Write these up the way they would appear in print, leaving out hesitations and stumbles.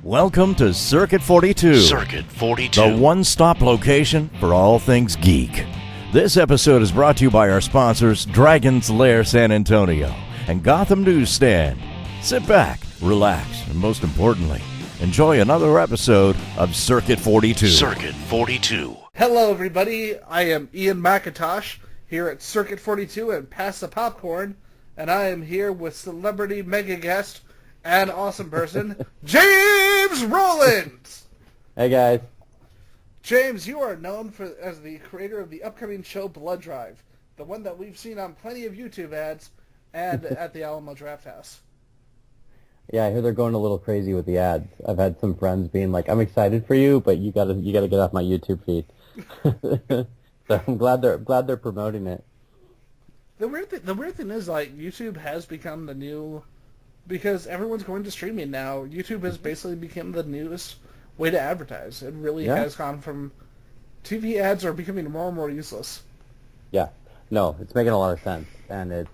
Welcome to Circuit 42. Circuit 42. The one-stop location for all things geek. This episode is brought to you by our sponsors, Dragon's Lair San Antonio and Gotham Newsstand. Sit back, relax, and most importantly, enjoy another episode of Circuit 42. Circuit 42. Hello, everybody. I am Ian McIntosh here at Circuit 42 and Pass the Popcorn, and I am here with celebrity mega guest and awesome person, James Roland. Hey, guys. James, you are known as the creator of the upcoming show Blood Drive, the one that we've seen on plenty of YouTube ads and at the Alamo Draft House. Yeah, I hear they're going a little crazy with the ads. I've had some friends being like, "I'm excited for you, but you gotta get off my YouTube feed." So I'm glad they're promoting it. The weird thing is, like, YouTube has become the new, because everyone's going to streaming now. YouTube has basically become the newest way to advertise. It really has gone from TV ads are becoming more and more useless. Yeah, no, it's making a lot of sense, and it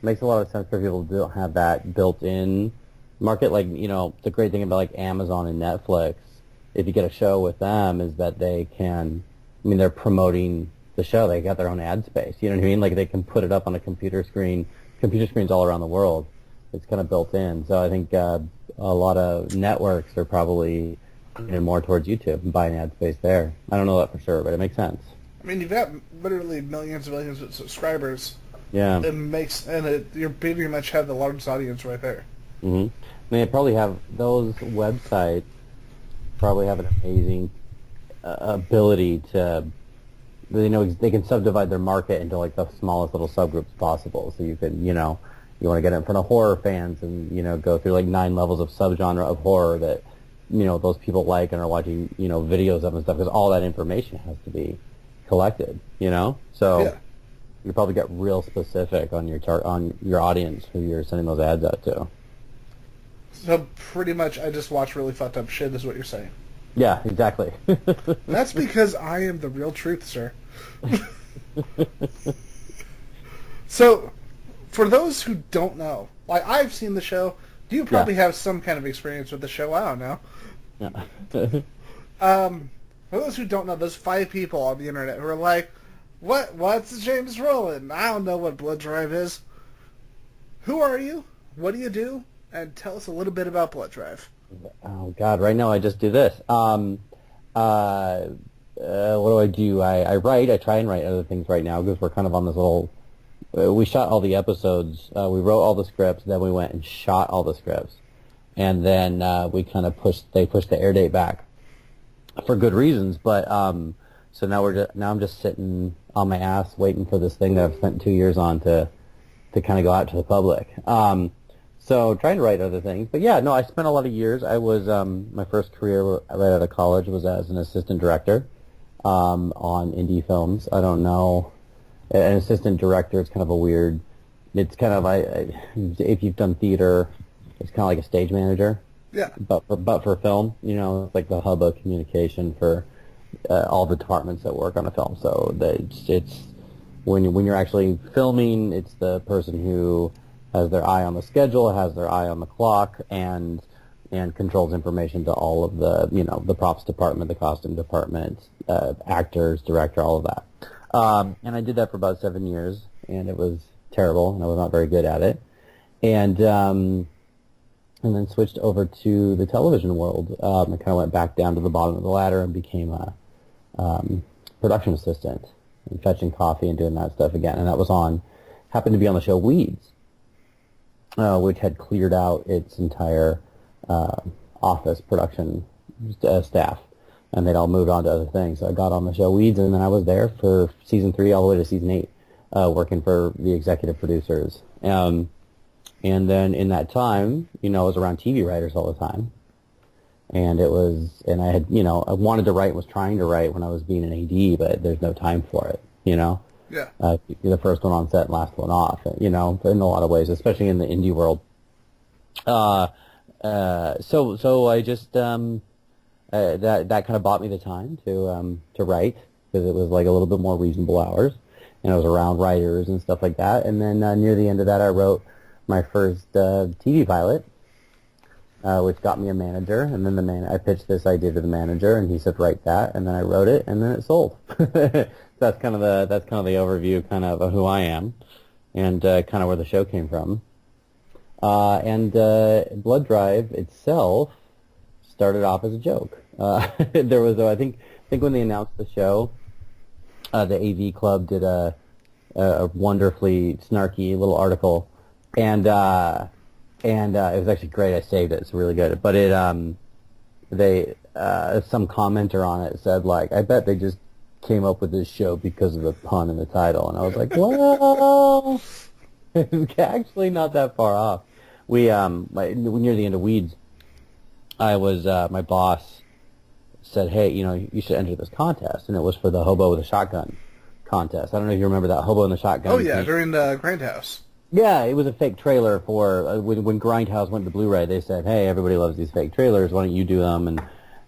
makes a lot of sense for people who don't have that built-in market. Like, you know, the great thing about like Amazon and Netflix, if you get a show with them, is that they can, I mean, they're promoting the show. They got their own ad space. You know what I mean? Like, they can put it up on a computer screens all around the world. It's kind of built in. So I think a lot of networks are probably getting more towards YouTube and buying ad space there. I don't know that for sure, but it makes sense. I mean, you've got literally millions and millions of subscribers. Yeah. You pretty much have the largest audience right there. Mm-hmm. I mean, they probably have, those websites probably have an amazing ability to, they can subdivide their market into like the smallest little subgroups possible. So you can, you know, you want to get it in front of horror fans and, you know, go through like 9 levels of subgenre of horror that, you know, those people like and are watching, you know, videos of and stuff, because all that information has to be collected, you know? So you probably get real specific on your audience who you're sending those ads out to. So pretty much I just watch really fucked up shit is what you're saying. Yeah, exactly. That's because I am the real truth, sir. So, for those who don't know, like, I've seen the show. You probably have some kind of experience with the show. I don't know. Yeah. For those who don't know, there's 5 people on the internet who are like, what's James Roland? I don't know what Blood Drive is. Who are you? What do you do? And tell us a little bit about Blood Drive. Oh, God, right now I just do this. What do I do? I write. I try and write other things right now because we're kind of on this little... we shot all the episodes. We wrote all the scripts. Then we went and shot all the scripts. And then we kind of pushed the air date back for good reasons. But so now I'm just sitting on my ass waiting for this thing that I've spent 2 years on to kind of go out to the public. So trying to write other things. But yeah, no, I spent a lot of years. I was, my first career right out of college was as an assistant director on indie films. I don't know. An assistant director, it's kind of a weird, it's kind of, if you've done theater, it's kind of like a stage manager. Yeah. But for film, you know, it's like the hub of communication for all the departments that work on a film. So it's when you're actually filming, it's the person who has their eye on the schedule, has their eye on the clock, and controls information to all of the, you know, the props department, the costume department, actors, director, all of that. And I did that for about 7 years, and it was terrible, and I was not very good at it. And then switched over to the television world. I kind of went back down to the bottom of the ladder and became a production assistant and fetching coffee and doing that stuff again. And that happened to be on the show Weeds, which had cleared out its entire office production staff. And they'd all moved on to other things. So I got on the show Weeds, and then I was there for season 3 all the way to season 8, working for the executive producers. And then in that time, you know, I was around TV writers all the time. And I had, you know, I wanted to write and was trying to write when I was being an AD, but there's no time for it, you know? Yeah. You're the first one on set and last one off, you know, in a lot of ways, especially in the indie world. So I just... that kind of bought me the time to write, because it was like a little bit more reasonable hours, and I was around writers and stuff like that. And then near the end of that, I wrote my first TV pilot, which got me a manager, and then I pitched this idea to the manager, and he said write that, and then I wrote it, and then it sold. That's kind of the overview, kind of who I am, and kind of where the show came from. And Blood Drive itself started off as a joke. There was, I think when they announced the show, the AV Club did a wonderfully snarky little article, and it was actually great. I saved it. It's really good. But some commenter on it said, like, I bet they just came up with this show because of the pun in the title. And I was like, well, it's actually not that far off. We near the end of Weeds, my boss said, hey, you should enter this contest. And it was for the Hobo with a Shotgun contest. I don't know if you remember that Hobo and the Shotgun. Oh, yeah, during the Grindhouse. Yeah, it was a fake trailer for when Grindhouse went to Blu-ray. They said, "Hey, everybody loves these fake trailers. Why don't you do them, and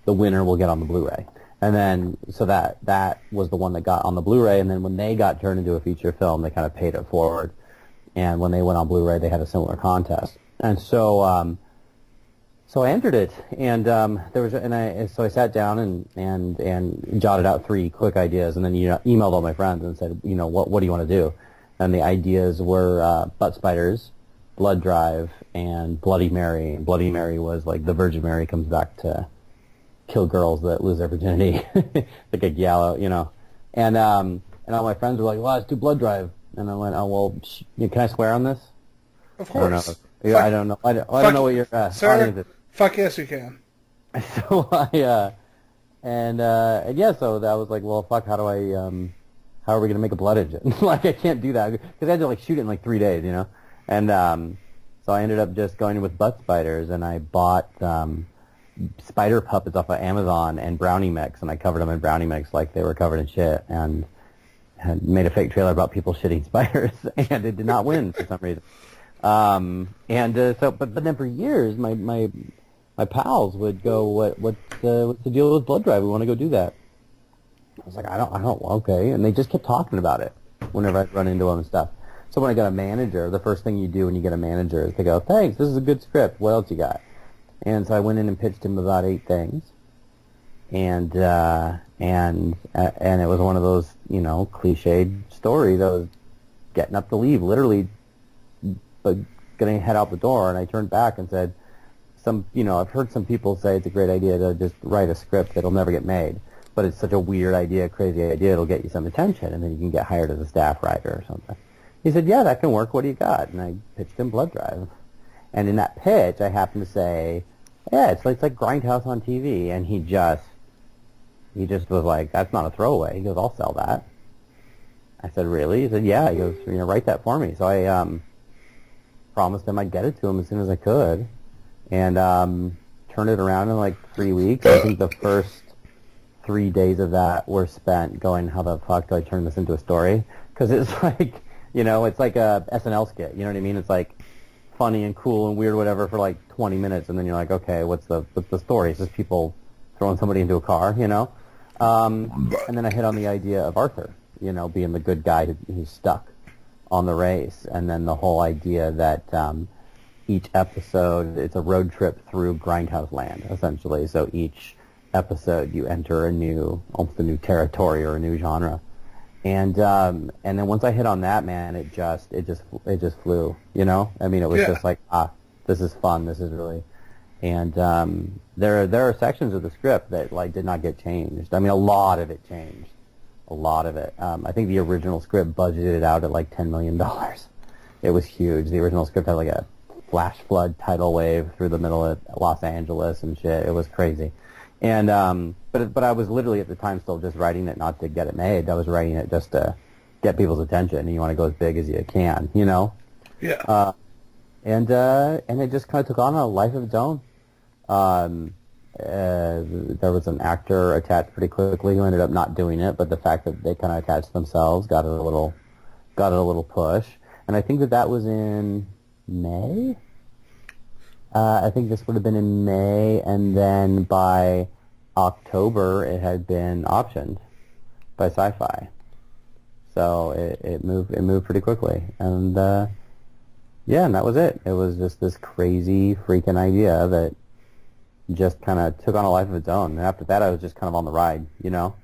the winner will get on the Blu-ray." And then so that was the one that got on the Blu-ray. And then when they got turned into a feature film, they kind of paid it forward. And when they went on Blu-ray, they had a similar contest. And so so I entered it, and so I sat down and jotted out 3 quick ideas, and then emailed all my friends and said, what do you want to do? And the ideas were Butt Spiders, Blood Drive, and Bloody Mary. And Bloody Mary was like the Virgin Mary comes back to kill girls that lose their virginity, like a Giallo, And all my friends were like, well, let's do Blood Drive. And I went, oh, well, can I swear on this? Of course. I don't know. I don't know what your sir, audience is. Fuck yes, you can. So so that was like, well, fuck, how are we going to make a blood engine? Like, I can't do that, because I had to, like, shoot it in, like, 3 days, And so I ended up just going with Butt Spiders, and I bought spider puppets off of Amazon and Brownie Mix, and I covered them in Brownie Mix like they were covered in shit, and had made a fake trailer about people shitting spiders, and it did not win for some reason. But then for years, my pals would go, what's the deal with Blood Drive? We want to go do that. I was like, I don't, okay. And they just kept talking about it whenever I'd run into them and stuff. So when I got a manager, the first thing you do when you get a manager is they go, thanks, this is a good script. What else you got? And so I went in and pitched him about 8 things. And it was one of those, cliched stories. I was getting up to leave, literally, but going to head out the door. And I turned back and said, I've heard some people say it's a great idea to just write a script that'll never get made. But it's such a weird idea, crazy idea, it'll get you some attention, and then you can get hired as a staff writer or something. He said, yeah, that can work. What do you got? And I pitched him Blood Drive. And in that pitch, I happened to say, yeah, it's like Grindhouse on TV. And he just was like, that's not a throwaway. He goes, I'll sell that. I said, really? He said, yeah. He goes, write that for me. So I promised him I'd get it to him as soon as I could. And turned it around in like 3 weeks. I think the first 3 days of that were spent going, how the fuck do I turn this into a story? Because it's like, it's like a SNL skit. You know what I mean? It's like funny and cool and weird, whatever, for like 20 minutes, and then you're like, okay, what's the story? It's just people throwing somebody into a car, And then I hit on the idea of Arthur, being the good guy who's stuck on the race, and then the whole idea that each episode, it's a road trip through Grindhouse land, essentially. So each episode you enter almost a new territory or a new genre, and then once I hit on that, man, it just flew. I mean, it was just like, this is fun. This is really, and there are sections of the script that like did not get changed. I mean, a lot of it changed, a lot of it. I think the original script budgeted out at like $10 million. It was huge. The original script had like a flash flood tidal wave through the middle of Los Angeles and shit. It was crazy. And but I was literally at the time still just writing it not to get it made. I was writing it just to get people's attention, and you want to go as big as you can, Yeah. And it just kind of took on a life of its own. There was an actor attached pretty quickly who ended up not doing it, but the fact that they kind of attached themselves got it a little push. And I think that was in May. I think this would have been in May, and then by October it had been optioned by Sci-Fi. So it moved pretty quickly, and and that was it. It was just this crazy freaking idea that just kind of took on a life of its own. And after that, I was just kind of on the ride, you know,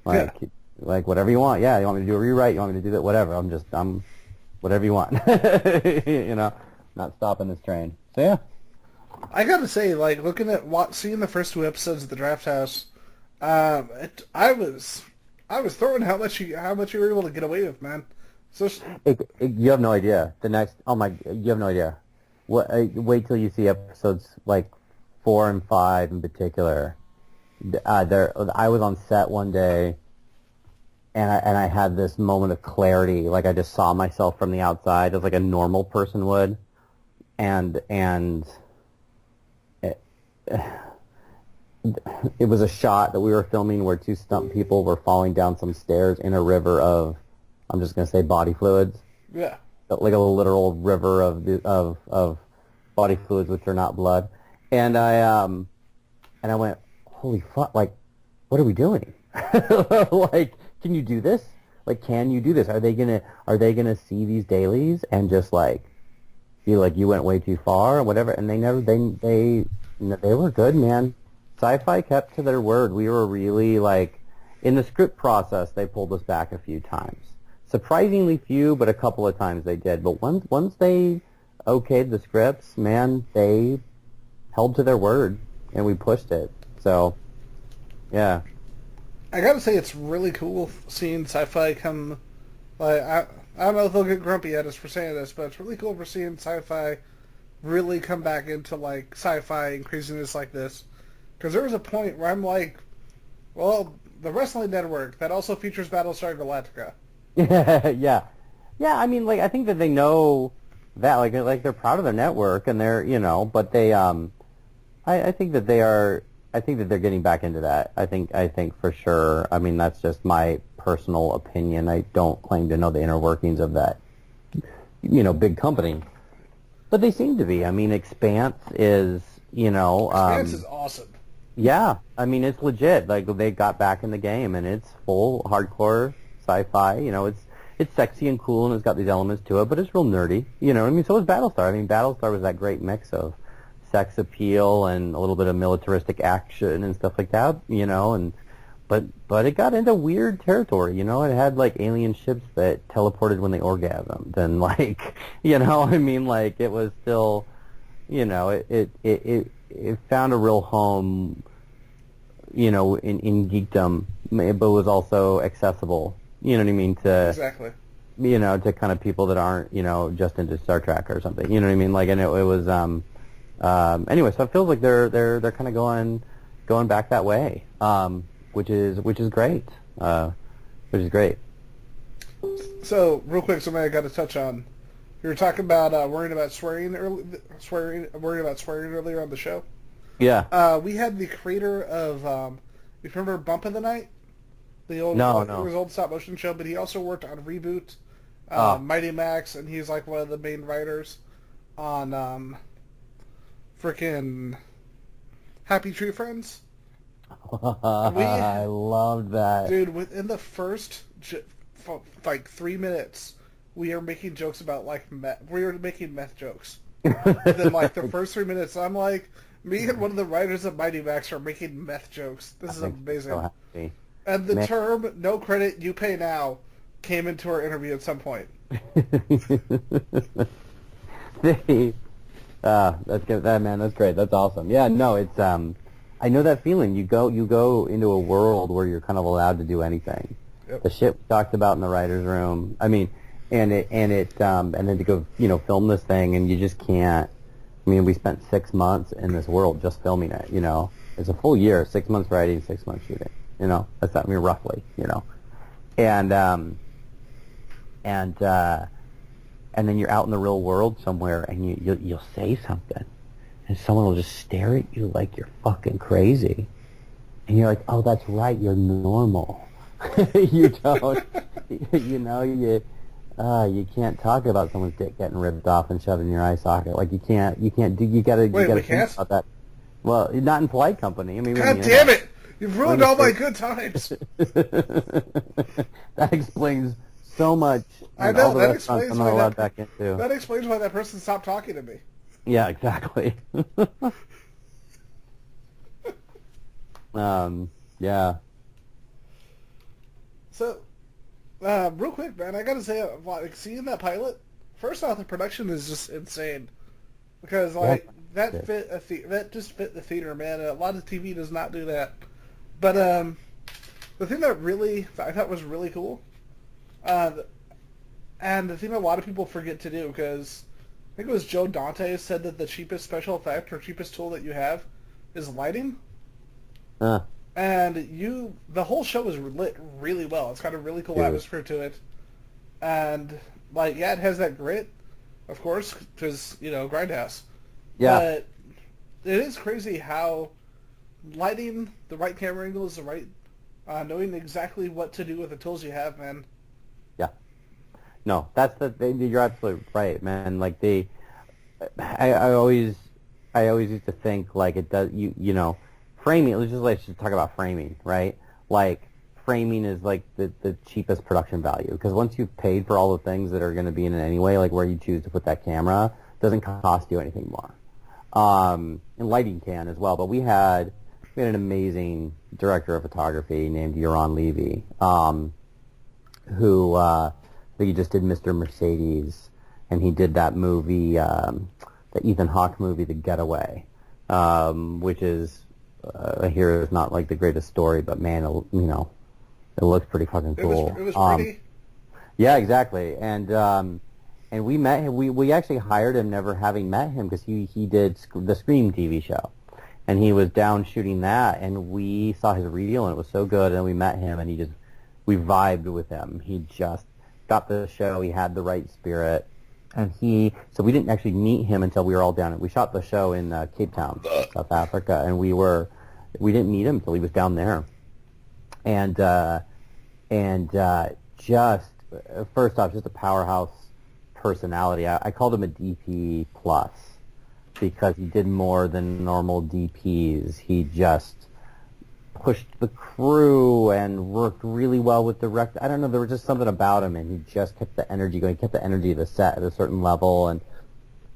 like whatever you want. Yeah, you want me to do a rewrite? You want me to do that? Whatever. I'm whatever you want. You know, not stopping this train. So yeah. I gotta say, like looking at seeing the first 2 episodes of the Draft House, I was throwing how much you were able to get away with, man. So you have no idea. You have no idea. Wait till you see episodes like 4 and 5 in particular. I was on set one day, and I had this moment of clarity. Like I just saw myself from the outside, as like a normal person would, and it was a shot that we were filming where 2 stunt people were falling down some stairs in a river of, I'm just gonna say, body fluids. Yeah. Like a literal river of body fluids, which are not blood. And I went, holy fuck! Like, what are we doing? Like, can you do this? Like, can you do this? Are they gonna see these dailies and just like be like, you went way too far or whatever? And they were good, man. Sci-Fi kept to their word. We were really like, in the script process, they pulled us back a few times. Surprisingly few, but a couple of times they did. But once they okayed the scripts, man, they held to their word, and we pushed it. So, yeah. I gotta say, it's really cool seeing Sci-Fi come. Like I don't know if they'll get grumpy at us for saying this, but it's really cool for seeing Sci-Fi really come back into like sci-fi and craziness like this. Because there was a point where I'm like, well, the Wrestling Network that also features Battlestar Galactica. Yeah. I mean, like, I think that they know that, like they're proud of their network, and they're, you know, but they, I think that they're getting back into that. I think for sure. I mean, that's just my personal opinion. I don't claim to know the inner workings of that, you know, big company, but they seem to be. I mean, Expanse is, you know, Expanse is awesome. Yeah, I mean, it's legit. Like, they got back in the game, and it's full hardcore sci-fi. You know, it's sexy and cool, and it's got these elements to it, but it's real nerdy. You know, I mean, so was Battlestar. I mean, Battlestar was that great mix of sex appeal and a little bit of militaristic action and stuff like that. You know, and but it got into weird territory. You know, it had like alien ships that teleported when they orgasmed, and like, you know, I mean, like, it was still, you know, it found a real home, you know, in geekdom, but was also accessible, you know what I mean, to, exactly, you know, to kind of people that aren't, you know, just into Star Trek or something, you know what I mean, like, and it was, anyway, so it feels like they're kind of going back that way, which is great, which is great. So, real quick, something I got to touch on. You were talking about worrying about swearing earlier on the show. Yeah. We had the creator of, you remember Bump of the Night? The old, No. It was an old stop motion show, but he also worked on Reboot, Mighty Max, and he's like one of the main writers on frickin' Happy Tree Friends. I loved that. Dude, within the first, like, 3 minutes, we are making jokes about, like, meth. We were making meth jokes. Then, like, the first 3 minutes, I'm like, me and one of the writers of Mighty Max are making meth jokes. This is amazing. So happy. And the term, no credit, you pay now, came into our interview at some point. That's good. Man, that's great. That's awesome. Yeah, no, it's, I know that feeling. You go into a world where you're kind of allowed to do anything. Yep. The shit we talked about in the writer's room. I mean, and then to go, you know, film this thing, and you just can't. I mean, we spent 6 months in this world just filming it. You know, it's a full year, 6 months writing, 6 months shooting. You know, that's that. I mean, roughly. You know, and then you're out in the real world somewhere, and you'll say something, and someone will just stare at you like you're fucking crazy, and you're like, oh, that's right, you're normal. You don't, you know, you can't talk about someone's dick getting ripped off and shoved in your eye socket. Like, you gotta think about that. Well, not in polite company. I mean, God damn it! You've ruined all my good times. That explains so much. I know, that explains why back into. That explains why that person stopped talking to me. Yeah, exactly. Yeah. So, real quick, man, I gotta say, like, seeing that pilot, first off, the production is just insane. Because, like, that just fit the theater, man. A lot of TV does not do that. But, the thing that I thought was really cool, and the thing a lot of people forget to do, because I think it was Joe Dante said that the cheapest special effect or cheapest tool that you have is lighting. And the whole show is lit really well. It's got a really cool atmosphere to it. And, like, yeah, it has that grit, of course, because, Grindhouse. Yeah. But it is crazy how lighting, the right camera angles, the right, knowing exactly what to do with the tools you have, man. Yeah. No, you're absolutely right, man. Like, I always used to think, like, it does, framing, let's just talk about framing, right? Like, framing is like the cheapest production value, because once you've paid for all the things that are going to be in it anyway, like where you choose to put that camera, doesn't cost you anything more. And lighting can as well, but we had an amazing director of photography named Yaron Levy, who I think he just did Mr. Mercedes, and he did that movie, the Ethan Hawke movie, The Getaway, which is, I hear it's not like the greatest story, but man, it looks pretty fucking cool. It was pretty. Yeah, exactly. And we met him. We actually hired him, never having met him, because he did the Scream TV show, and he was down shooting that, and we saw his reel, and it was so good, and we met him, and we vibed with him. He just got the show. He had the right spirit. And so we didn't actually meet him until we were all down. We shot the show in Cape Town, South Africa, and we didn't meet him until he was down there. And just first off, just a powerhouse personality. I called him a DP plus because he did more than normal DPs. He just pushed the crew and worked really well with the director. I don't know, there was just something about him, and he just kept the energy going. He kept the energy of the set at a certain level, and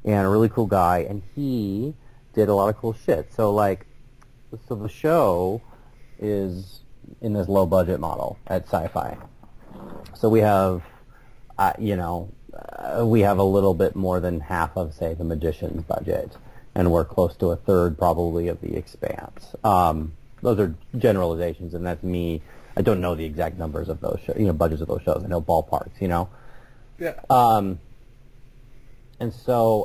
a really cool guy. And he did a lot of cool shit. So the show is in this low budget model at Sci-Fi. So we have, we have a little bit more than half of, say, The Magician's budget, and we're close to a third probably of The Expanse. Those are generalizations, and that's me. I don't know the exact numbers of those shows, budgets of those shows. I know ballparks, Yeah.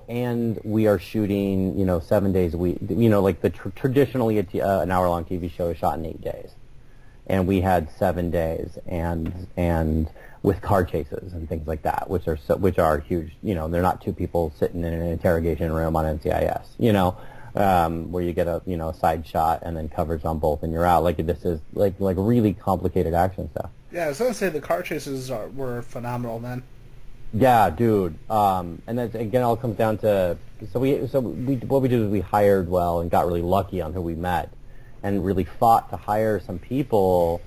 And we are shooting, 7 days a week. Like traditionally an hour-long TV show is shot in 8 days, and we had 7 days, and with car chases and things like that, which are huge. They're not two people sitting in an interrogation room on NCIS. Where you get a side shot and then coverage on both, and you're out. Like, this is like really complicated action stuff. Yeah, I was gonna say the car chases were phenomenal, man. Yeah, dude. And that again all comes down to what we did is we hired well and got really lucky on who we met, and really fought to hire some people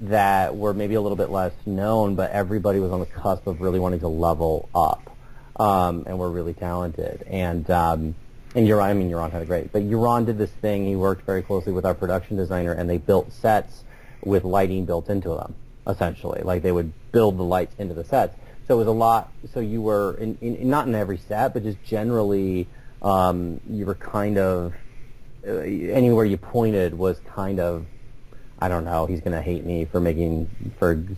that were maybe a little bit less known, but everybody was on the cusp of really wanting to level up, and were really talented. And Yaron had a great, but Yaron did this thing. He worked very closely with our production designer, and they built sets with lighting built into them, essentially. Like, they would build the lights into the sets. So it was a lot. So you were not in every set, but just generally, you were kind of anywhere you pointed was kind of, I don't know. He's gonna hate me for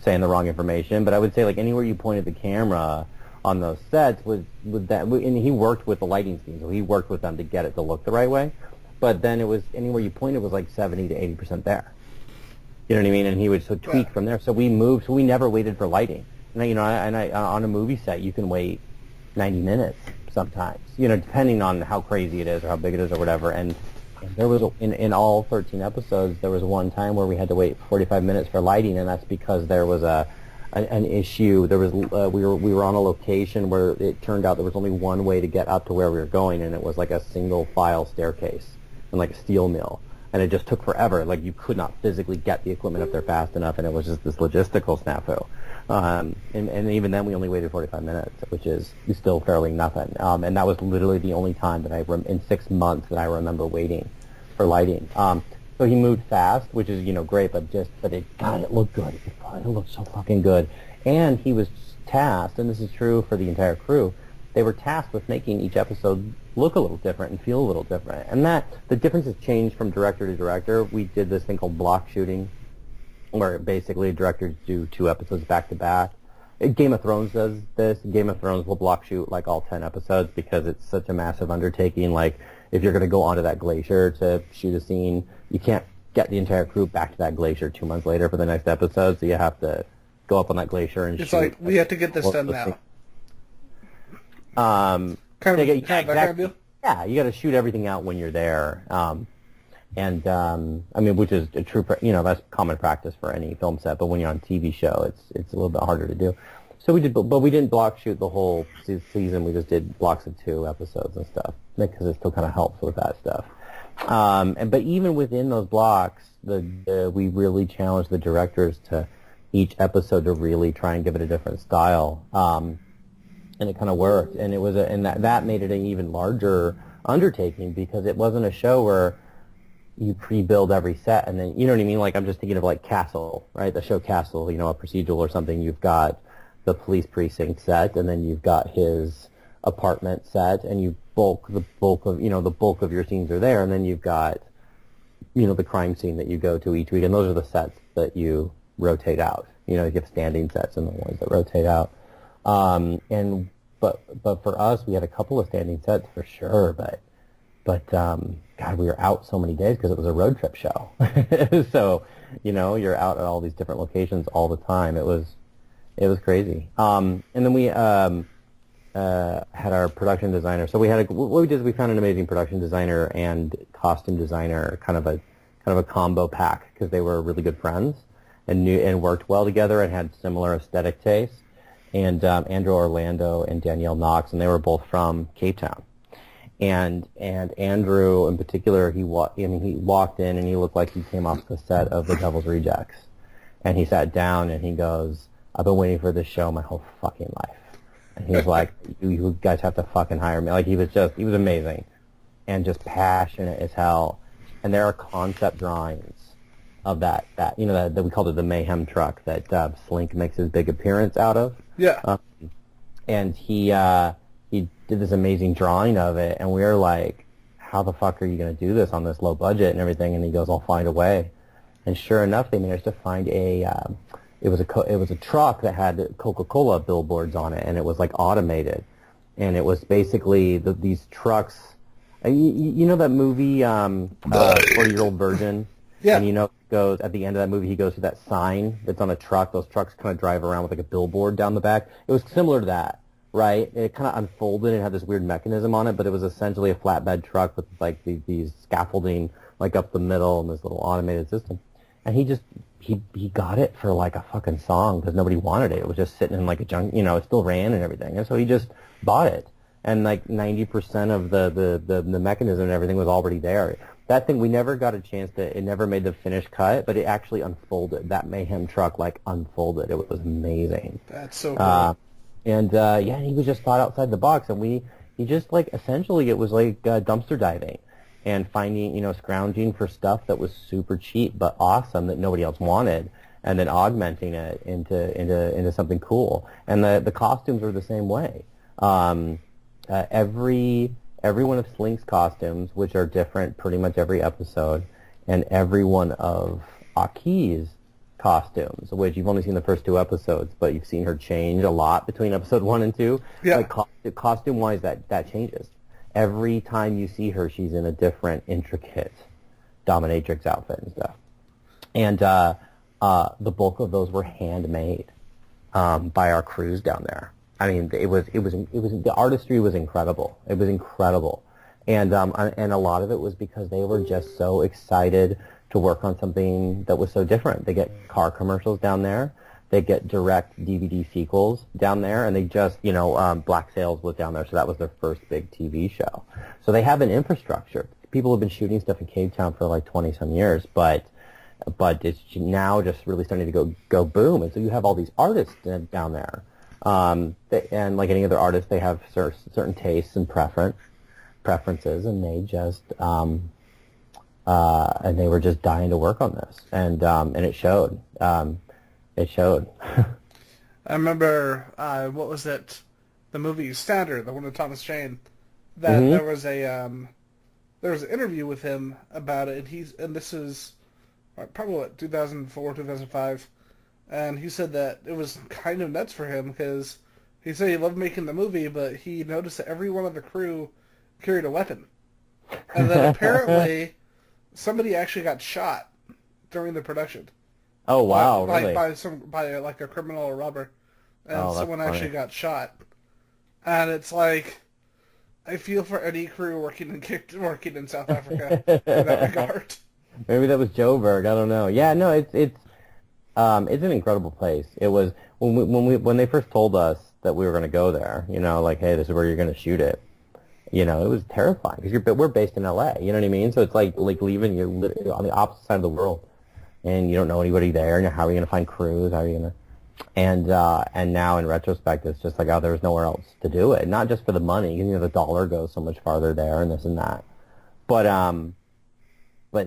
saying the wrong information, but I would say like anywhere you pointed the camera on those sets was that, and he worked with the lighting team, so he worked with them to get it to look the right way. But then it was anywhere you pointed was like 70 to 80% there. You know what I mean? And he would tweak from there. So we moved. So we never waited for lighting. And on a movie set, you can wait 90 minutes sometimes. Depending on how crazy it is or how big it is or whatever. And there was in all 13 episodes, there was one time where we had to wait 45 minutes for lighting, and that's because there was an issue. There was we were on a location where it turned out there was only one way to get up to where we were going, and it was like a single file staircase and like a steel mill, and it just took forever. Like, you could not physically get the equipment up there fast enough, and it was just this logistical snafu. And even then we only waited 45 minutes, which is still fairly nothing. And that was literally the only time that in 6 months that I remember waiting for lighting. So he moved fast, which is, great, but it looked good. It looked so fucking good. And he was tasked, and this is true for the entire crew, they were tasked with making each episode look a little different and feel a little different. And the difference has changed from director to director. We did this thing called block shooting, where basically directors do 2 episodes back to back. Game of Thrones does this. Game of Thrones will block shoot like all 10 episodes because it's such a massive undertaking. Like, if you're going to go onto that glacier to shoot a scene, you can't get the entire crew back to that glacier 2 months later for the next episode, so you have to go up on that glacier and shoot. It's like, we have to get this done now. Kind of that kind of deal? Yeah, you got to shoot everything out when you're there. Which is a true, that's common practice for any film set, but when you're on a TV show, it's a little bit harder to do. So we didn't block shoot the whole season. We just did blocks of 2 episodes and stuff, because it still kind of helps with that stuff. But even within those blocks, we really challenged the directors to each episode to really try and give it a different style. And it kind of worked, and that made it an even larger undertaking, because it wasn't a show where you pre-build every set, and then, you know what I mean? Like, I'm just thinking of like Castle, right? The show Castle, a procedural or something. You've got the police precinct set, and then you've got his apartment set, and the bulk of your scenes are there, and then you've got, the crime scene that you go to each week, and those are the sets that you rotate out. You have standing sets and the ones that rotate out. But for us, we had a couple of standing sets for sure, but God, we were out so many days because it was a road trip show. So, you're out at all these different locations all the time. It was crazy. And then we had our production designer. So what we did is we found an amazing production designer and costume designer, kind of a combo pack, because they were really good friends and worked well together and had similar aesthetic tastes. And Andrew Orlando and Danielle Knox, and they were both from Cape Town. And Andrew in particular, he walked in and he looked like he came off the set of The Devil's Rejects. And he sat down and he goes, "I've been waiting for this show my whole fucking life." And he was like, you guys have to fucking hire me. Like, he was amazing and just passionate as hell. And there are concept drawings of that we called it the Mayhem truck that Slink makes his big appearance out of. Yeah. And he did this amazing drawing of it, and we were like, how the fuck are you going to do this on this low budget and everything? And he goes, I'll find a way. And sure enough, they managed to find it was a truck that had Coca-Cola billboards on it, and it was like automated. And it was basically these trucks. You know that movie, 40-Year-Old Virgin? Yeah. And goes at the end of that movie, he goes to that sign that's on a truck. Those trucks kind of drive around with like a billboard down the back. It was similar to that, right? It kind of unfolded and had this weird mechanism on it, but it was essentially a flatbed truck with like these scaffolding like up the middle and this little automated system. And he got it for like a fucking song because nobody wanted it. It was just sitting in like a junk, it still ran and everything. And so he just bought it. And like 90% of the mechanism and everything was already there. That thing, we never got a chance it never made the finished cut, but it actually unfolded. That Mayhem truck, like, unfolded. It was amazing. That's so cool. And he was just thought outside the box, and he just, like, essentially it was like dumpster diving and finding, scrounging for stuff that was super cheap but awesome that nobody else wanted, and then augmenting it into something cool. And the costumes were the same way. Every one of Slink's costumes, which are different pretty much every episode, and every one of Aki's costumes, which you've only seen the first 2 episodes, but you've seen her change a lot between episode 1 and 2. Yeah. Like, costume-wise, that changes. Every time you see her, she's in a different, intricate dominatrix outfit and stuff. And the bulk of those were handmade by our crews down there. I mean, it was the artistry was incredible. It was incredible, and a lot of it was because they were just so excited to work on something that was so different. They get car commercials down there, they get direct DVD sequels down there, and they just Black Sails was down there, so that was their first big TV show. So they have an infrastructure. People have been shooting stuff in Cape Town for like 20-some years, but it's now just really starting to go boom, and so you have all these artists down there. And like any other artist, they have certain tastes and preferences, and they just and they were just dying to work on this, and it showed. It showed. I remember, what was it? The movie Standard, the one with Thomas Jane. That there was an interview with him about it, and this is probably what, 2004, 2005, and he said that it was kind of nuts for him because he said he loved making the movie, but he noticed that every one of the crew carried a weapon, and then apparently somebody actually got shot during the production. Oh wow! Really? By like a criminal or robber, and someone funny. actually got shot, and it's like, I feel for any crew working in South Africa in that regard. Maybe that was Joburg. I don't know. Yeah, no, it's an incredible place. It was when they first told us that we were going to go there. You know, like, hey, this is where you're going to shoot it. You know, it was terrifying because we're based in LA. You know what I mean? So it's like leaving. You're literally on the opposite side of the world, and you don't know anybody there. And how are you going to find crews? How are you going to? And now in retrospect, it's just like, oh, there was nowhere else to do it. Not just for the money, you know, the dollar goes so much farther there, and this and that. But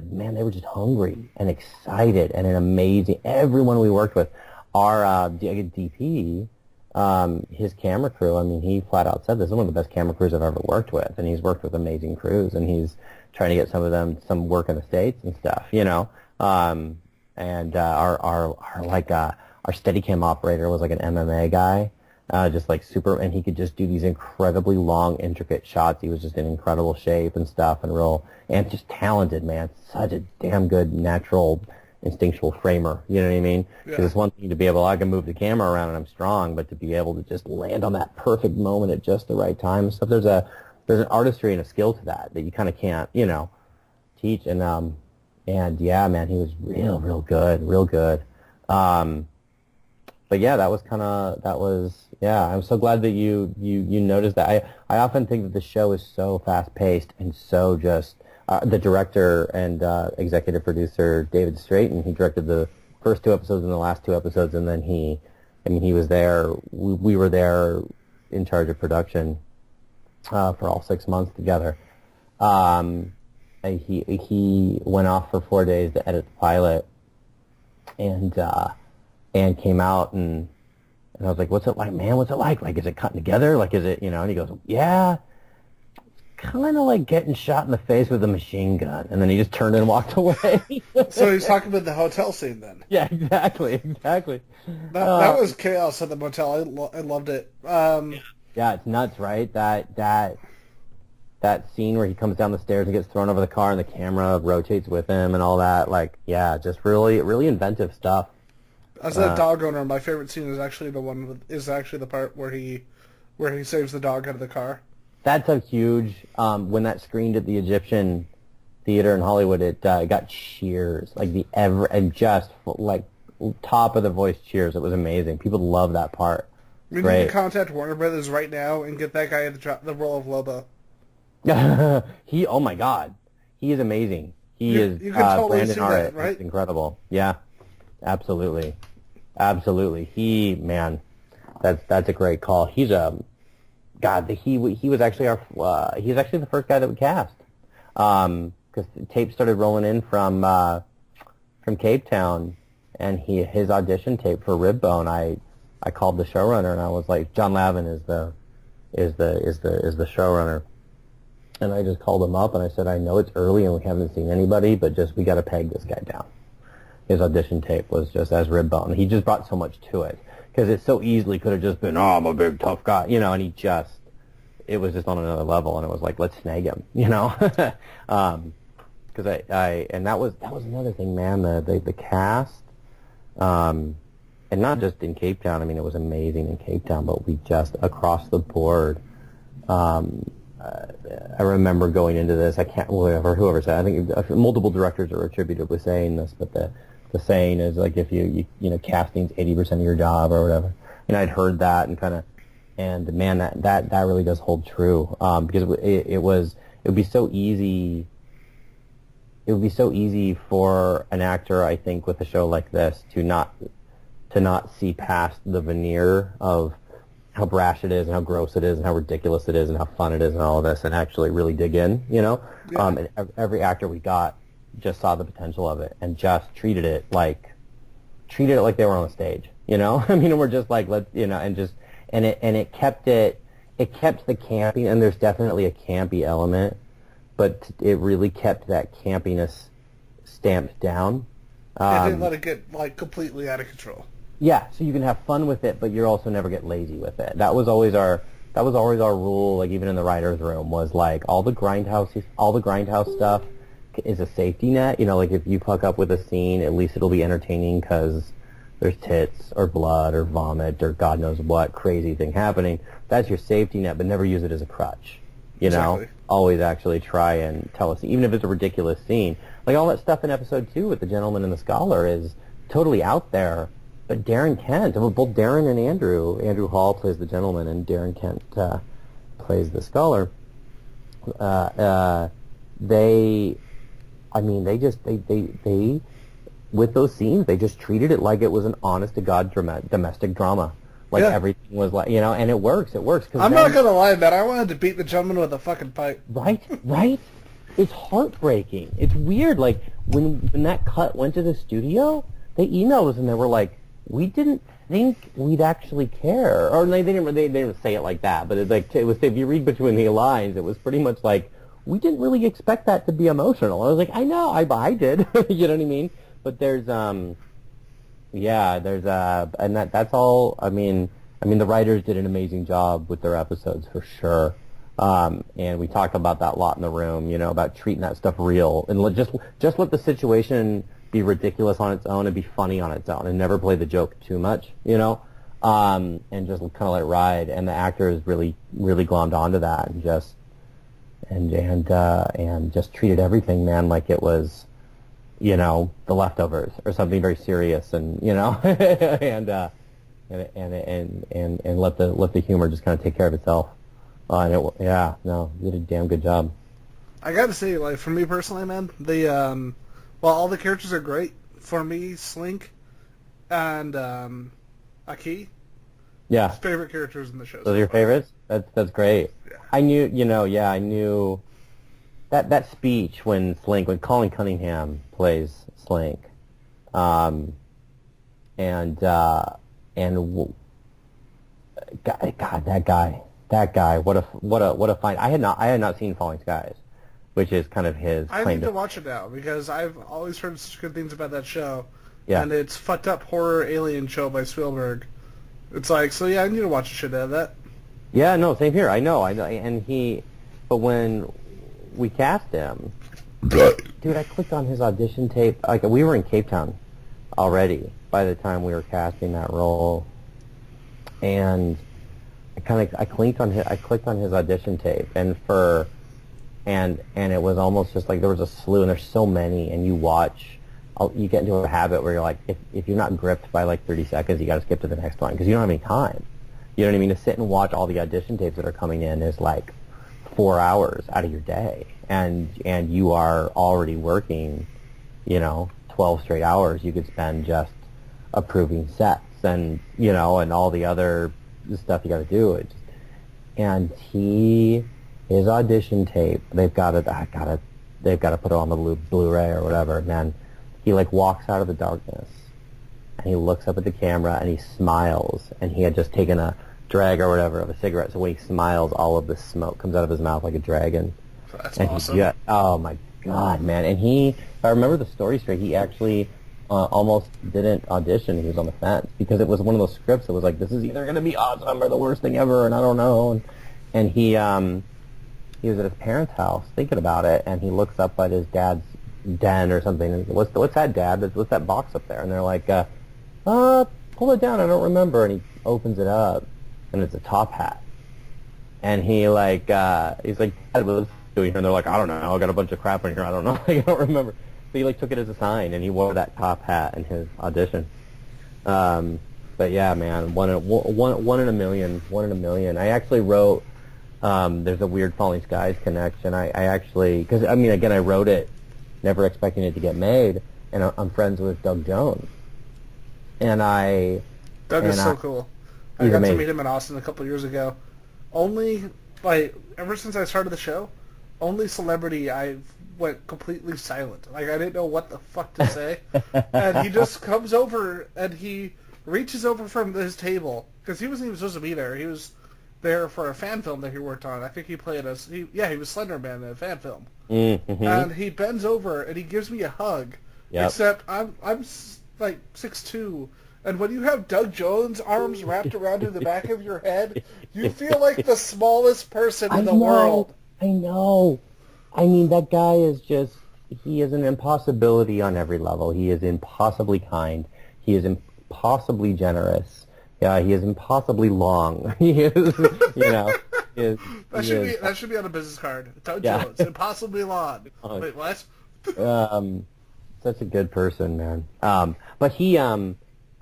man, they were just hungry and excited and an amazing. Everyone we worked with, our DP, his camera crew. I mean, he flat out said this is one of the best camera crews I've ever worked with, and he's worked with amazing crews, and he's trying to get some of them some work in the States and stuff, you know. And our Steadicam operator was like an MMA guy, just like super, and he could just do these incredibly long, intricate shots. He was just in incredible shape and stuff, and just talented, man. Such a damn good natural, instinctual framer. You know what I mean? Because it's one thing to be able, I can move the camera around and I'm strong, but to be able to just land on that perfect moment at just the right time and stuff. There's an artistry and a skill to that you kind of can't, you know, teach. And yeah, man, he was real good. But yeah, I'm so glad that you noticed that. I often think that the show is so fast paced and so just, the director and executive producer, David Straighten, he directed the first 2 episodes and the last 2 episodes, and then he was there, we were there in charge of production, for all 6 months together. And he went off for 4 days to edit the pilot, and came out, and I was like, what's it like, man? What's it like? Like, is it cutting together? Like, is it, you know? And he goes, yeah, it's kind of like getting shot in the face with a machine gun. And then he just turned and walked away. So he's talking about the hotel scene then. Yeah, exactly. That was chaos at the motel. I loved it. Yeah, it's nuts, right? That scene where he comes down the stairs and gets thrown over the car and the camera rotates with him and all that. Like, yeah, just really inventive stuff. As a dog owner, my favorite scene is actually the part where he saves the dog out of the car. That's a huge. When that screened at the Egyptian Theater in Hollywood, it got cheers, like just like top of the voice cheers. It was amazing. People love that part. We need to contact Warner Brothers right now and get that guy the role of Lobo. Oh my God, he is amazing. You can totally Brandon see that, right? It's incredible. Yeah, absolutely. He, man, that's a great call. He's he was actually he's actually the first guy that we cast. Because the tape started rolling in from Cape Town, and his audition tape for Ribbone, I called the showrunner and I was like, John Lavin is the showrunner. And I just called him up and I said, I know it's early and we haven't seen anybody, but we got to peg this guy down. His audition tape was just as Ribbone. He just brought so much to it because it so easily could have just been, oh, I'm a big tough guy, you know. And it was just on another level, and it was like, let's snag him, you know. Because and that was another thing, man. The cast, and not just in Cape Town. I mean, it was amazing in Cape Town, but we just across the board. I remember going into this. Whoever said. I think multiple directors are attributably saying this, but the saying is like if you casting's 80% of your job or whatever. And I'd heard that and man, that really does hold true because it would be so easy. It would be so easy for an actor, I think, with a show like this to not see past the veneer of how brash it is and how gross it is and how ridiculous it is and how fun it is and all of this and actually really dig in, you know? Yeah. And every actor we got just saw the potential of it and just treated it like they were on a stage, you know? I mean, we're just like, and it kept the camping, and there's definitely a campy element, but it really kept that campiness stamped down. It didn't let it get, like, completely out of control. Yeah, so you can have fun with it, but you're also never get lazy with it. That was always our rule, like, even in the writer's room, was like, all the grindhouse stuff is a safety net. You know, like, if you fuck up with a scene, at least it'll be entertaining because there's tits or blood or vomit or God knows what crazy thing happening. That's your safety net, but never use it as a crutch. You know, always actually try and tell us, even if it's a ridiculous scene. Like, all that stuff in episode 2 with the gentleman and the scholar is totally out there, but Darren Kent, both Darren and Andrew Hall plays the gentleman and Darren Kent plays the scholar. They with those scenes, they just treated it like it was an honest-to-God domestic drama. Like, everything was like, you know, and it works. I'm not going to lie, man. I wanted to beat the gentleman with a fucking pipe. Right? It's heartbreaking. It's weird. Like, when that cut went to the studio, they emailed us and they were like, we didn't think we'd actually care. Or they didn't say it like that, but it was, if you read between the lines, it was pretty much like, we didn't really expect that to be emotional. I was like, I know, I did. You know what I mean? But there's and that's all. I mean, the writers did an amazing job with their episodes for sure. And we talked about that a lot in the room, you know, about treating that stuff real and just let the situation be ridiculous on its own and be funny on its own and never play the joke too much, you know, and just kind of let it ride. And the actors really, really glommed onto that and just and just treated everything, man, like it was, you know, The Leftovers or something very serious, and you know, and let the humor just kind of take care of itself. You did a damn good job. I got to say, like, for me personally, man, while all the characters are great, for me, Slink and Aki, favorite characters in the show. Those are your favorites? That's great. Yeah. I knew that speech when Colin Cunningham plays Slink, God, that guy, what a find. I had not seen Falling Skies, which is kind of his. I need to watch it now because I've always heard such good things about that show. Yeah. And it's fucked up horror alien show by Spielberg. It's like, so yeah, I need to watch a shit out of that. Yeah, no, same here. I know, but when we cast him, dude, I clicked on his audition tape. Like, we were in Cape Town already by the time we were casting that role, and I clicked on his audition tape, and it was almost just like there was a slew, and there's so many, and you get into a habit where you're like, if you're not gripped by like 30 seconds, you got to skip to the next one because you don't have any time. You know what I mean? To sit and watch all the audition tapes that are coming in is like 4 hours out of your day, and you are already working, you know, 12 straight hours you could spend just approving sets and, you know, and all the other stuff you got to do. His audition tape, they've got to put it on the Blu-ray or whatever, man. He like walks out of the darkness and he looks up at the camera and he smiles, and he had just taken a drag or whatever of a cigarette, so when he smiles, all of this smoke comes out of his mouth like a dragon. That's and awesome. Oh my God, man. And if I remember the story straight, he actually almost didn't audition. He was on the fence because it was one of those scripts that was like, this is either going to be awesome or the worst thing ever, and I don't know. And he was at his parents' house thinking about it, and he looks up at his dad's den or something, and what's that, Dad? What's that box up there? And they're like, pull it down, I don't remember. And he opens it up, and it's a top hat. And he's like, Dad, what's doing here? And they're like, I don't know, I got a bunch of crap in here, I don't know, I don't remember. So he like took it as a sign, and he wore that top hat in his audition. But yeah, man, one in a million. I actually wrote, there's a weird Falling Skies connection. I actually, because I mean, again, I wrote it never expecting it to get made, and I'm friends with Doug Jones. Doug is so cool. I got to meet him in Austin a couple years ago. Only, like, ever since I started the show, only celebrity I've went completely silent. Like, I didn't know what the fuck to say. And he just comes over, and he reaches over from his table, because he wasn't even supposed to be there. He was there for a fan film that he worked on. I think he played he was Slenderman in a fan film. Mm-hmm. And he bends over, and he gives me a hug. Yep. Except I'm like 6'2", and when you have Doug Jones' arms wrapped around in the back of your head, you feel like the smallest person in the world. I know. I mean, that guy is he is an impossibility on every level. He is impossibly kind. He is impossibly generous. Yeah, he is impossibly long. He is, that should be on a business card. Doug Jones, impossibly long. Wait, what? Such a good person, man. But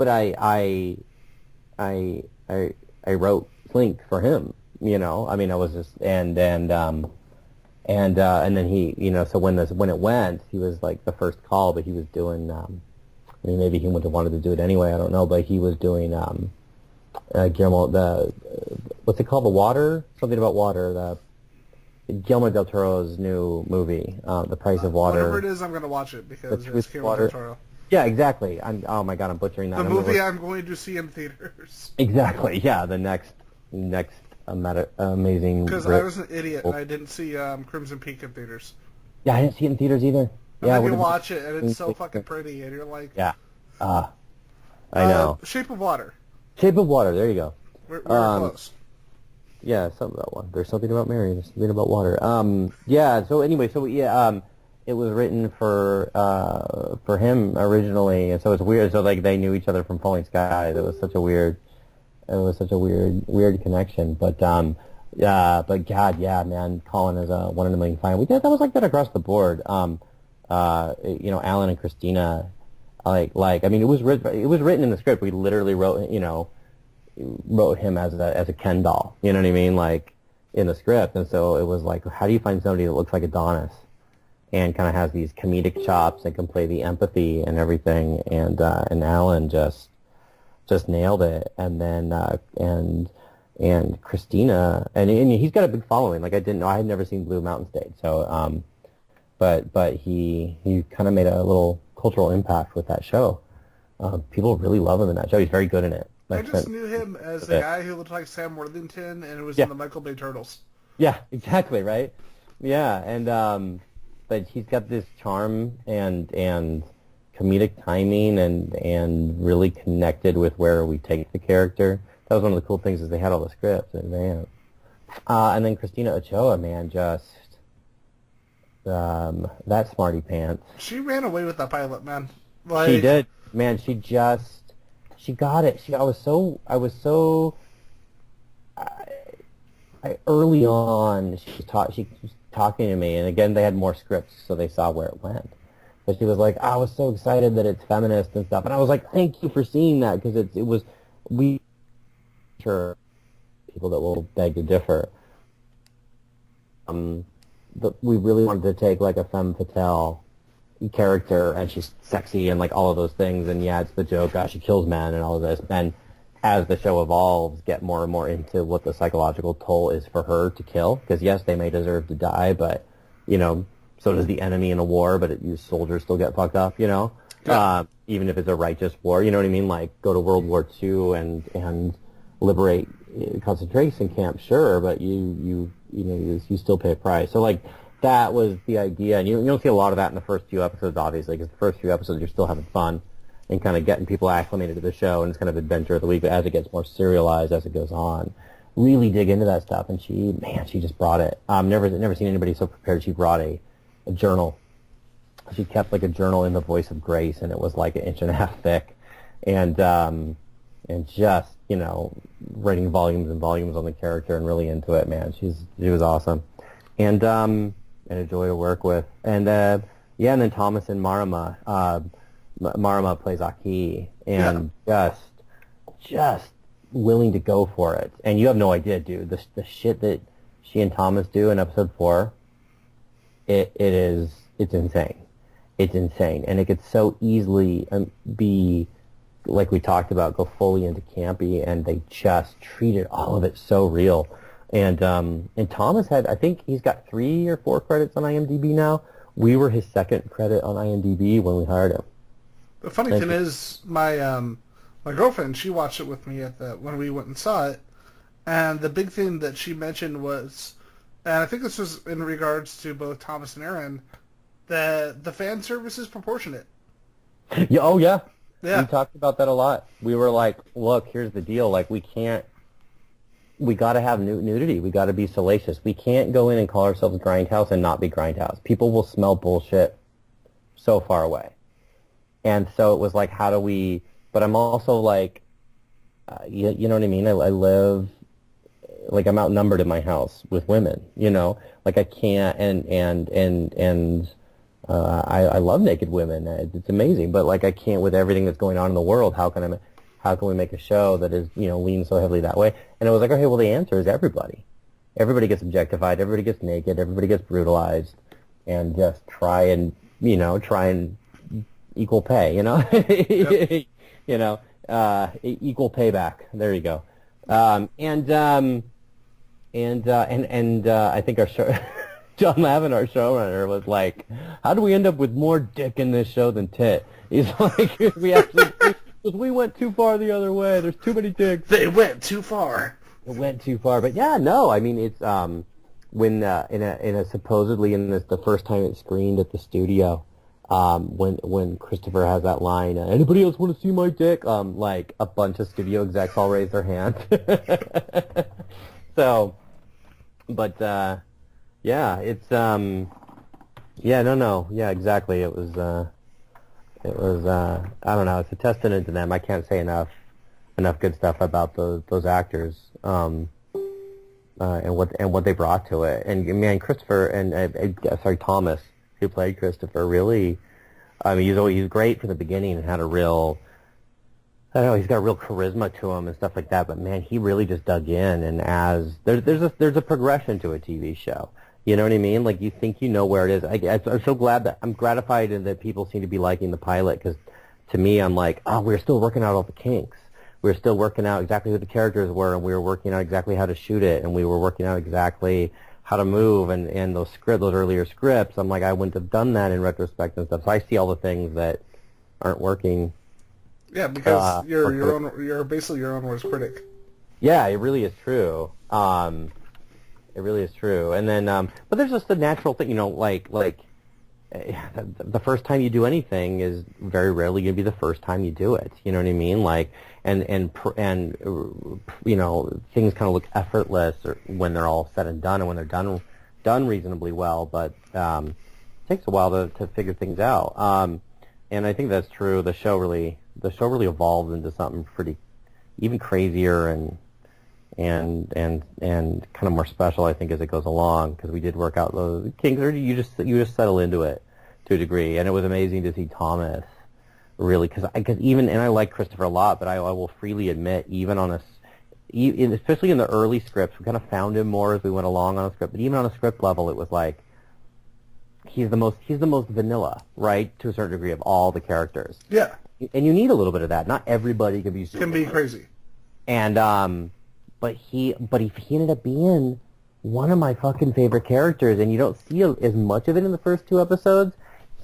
I wrote Slink for him. I mean, I was just and then he, so when it went, he was like the first call, but he was doing. I mean, maybe he wouldn't have wanted to do it anyway. I don't know, but he was doing Guillermo what's it called? The Water? Something about water. Guillermo del Toro's new movie, The Price of Water. Whatever it is, I'm going to watch it because it's Guillermo del Toro. Yeah, exactly. Oh my God, I'm butchering that. The movie I'm going to see in theaters. Exactly. Yeah, the next amazing. Because I was an idiot and I didn't see Crimson Peak in theaters. Yeah, I didn't see it in theaters either. And then you watch it and it's so fucking pretty, and you're like, yeah. I know. Shape of Water. Shape of Water. There you go. We're close. Yeah, something about one. There's something about Mary. There's something about water. Yeah. So anyway, it was written for him originally, and so it's weird. So like they knew each other from Falling Skies. It was such a weird connection. But God, yeah, man, Colin is a 1 in a million fan. That was like that across the board. Alan and Christina, I mean, it was written in the script. We literally wrote him as a Ken doll. You know what I mean? Like in the script, and so it was like, how do you find somebody that looks like Adonis and kind of has these comedic chops and can play the empathy and everything? And Alan just nailed it. And then and Christina, and he's got a big following. Like I didn't know, I had never seen Blue Mountain State, so but he kind of made a little cultural impact with that show. People really love him in that show. He's very good in it. I just knew him as the guy who looked like Sam Worthington, and it was in the Michael Bay Turtles. Yeah, exactly, right? Yeah, and but he's got this charm and comedic timing and really connected with where we take the character. That was one of the cool things, is they had all the scripts in advance. And then Christina Ochoa, man, just that smarty pants. She ran away with that pilot, man. She did, man. She got it. I was so early on. She was talking to me, and again, they had more scripts, so they saw where it went. But she was like, I was so excited that it's feminist and stuff, and I was like, thank you for seeing that, because we sure people that will beg to differ. But we really wanted to take like a femme fatale character, and she's sexy and like all of those things, and yeah, it's the joke, she kills men and all of this. And as the show evolves, get more and more into what the psychological toll is for her to kill, because yes, they may deserve to die, but so does the enemy in a war, but you soldiers still get fucked up, yeah. Even if it's a righteous war, you know what I mean? Like go to World War II and liberate concentration camps, sure, but you still pay a price. So like that was the idea, and you don't see a lot of that in the first few episodes, obviously, because the first few episodes you're still having fun and kind of getting people acclimated to the show, and it's kind of adventure of the week. But as it gets more serialized, as it goes on, really dig into that stuff. And she just brought it. Never seen anybody so prepared. She brought a journal. She kept like a journal in the voice of Grace, and it was like 1.5 inches thick, and just writing volumes and volumes on the character and really into it, man. She was awesome, and a joy to work with. And and then Thomas and Marama. Marama plays Aki, and just willing to go for it. And you have no idea, dude. The shit that she and Thomas do in episode 4, it's insane. It's insane, and it could so easily be, like we talked about, go fully into campy, and they just treated all of it so real. And Thomas I think he's got 3 or 4 credits on IMDb now. We were his second credit on IMDb when we hired him. The funny thing is, my girlfriend, she watched it with me when we went and saw it, and the big thing that she mentioned was, and I think this was in regards to both Thomas and Aaron, that the fan service is proportionate. Yeah, oh yeah. Yeah. We talked about that a lot. We were like, look, here's the deal. Like, we got to have nudity. We got to be salacious. We can't go in and call ourselves Grindhouse and not be Grindhouse. People will smell bullshit so far away. And so it was like, how do we... But I'm also like, you know what I mean? I live... Like, I'm outnumbered in my house with women, you know? Like, I can't... I love naked women. It's amazing. But, like, I can't with everything that's going on in the world. How can we make a show that is, you know, leans so heavily that way? And it was like, okay, well, the answer is everybody. Everybody gets objectified. Everybody gets naked. Everybody gets brutalized. And just try and equal pay, you know? Yep. You know, equal payback. There you go. I think our show, John Lavin, our showrunner, was like, how do we end up with more dick in this show than tit? He's like, we went too far the other way. There's too many dicks. They went too far. It went too far. But yeah, no, I mean, it's, when, supposedly the first time it screened at the studio, when Christopher has that line, anybody else want to see my dick? Like, a bunch of studio execs all raise their hands. So, but, yeah, it's, yeah, no, yeah, exactly. It was, I don't know, it's a testament to them. I can't say enough good stuff about those actors, and what they brought to it. And, man, Christopher, and, Thomas, who played Christopher, really, I mean, he's great from the beginning and had a real, I don't know, he's got real charisma to him and stuff like that, but man, he really just dug in, and there's a progression to a TV show. You know what I mean? Like, you think you know where it is. I'm so glad I'm gratified that people seem to be liking the pilot, because to me, I'm like, oh, we're still working out all the kinks. We're still working out exactly who the characters were, and we were working out exactly how to shoot it, and we were working out exactly how to move, and those earlier scripts, I'm like, I wouldn't have done that in retrospect and stuff. So I see all the things that aren't working. Yeah, because you're basically your own worst critic. Yeah, it really is true. It really is true. And then, but there's just the natural thing, you know, like the first time you do anything is very rarely going to be the first time you do it. You know what I mean? Like, and you know, things kind of look effortless when they're all said and done, and when they're done reasonably well. But it takes a while to figure things out. And I think that's true. The show really evolved into something pretty even crazier and kind of more special, I think, as it goes along, because we did work out those kinks. You just settle into it to a degree, and it was amazing to see Thomas really, because even, and I like Christopher a lot, but I will freely admit, even on especially in the early scripts, we kind of found him more as we went along on a script, but even on a script level, it was like he's the most vanilla, right, to a certain degree, of all the characters. Yeah, and you need a little bit of that. Not everybody can be crazy, and But he ended up being one of my fucking favorite characters, and you don't see as much of it in the first 2 episodes.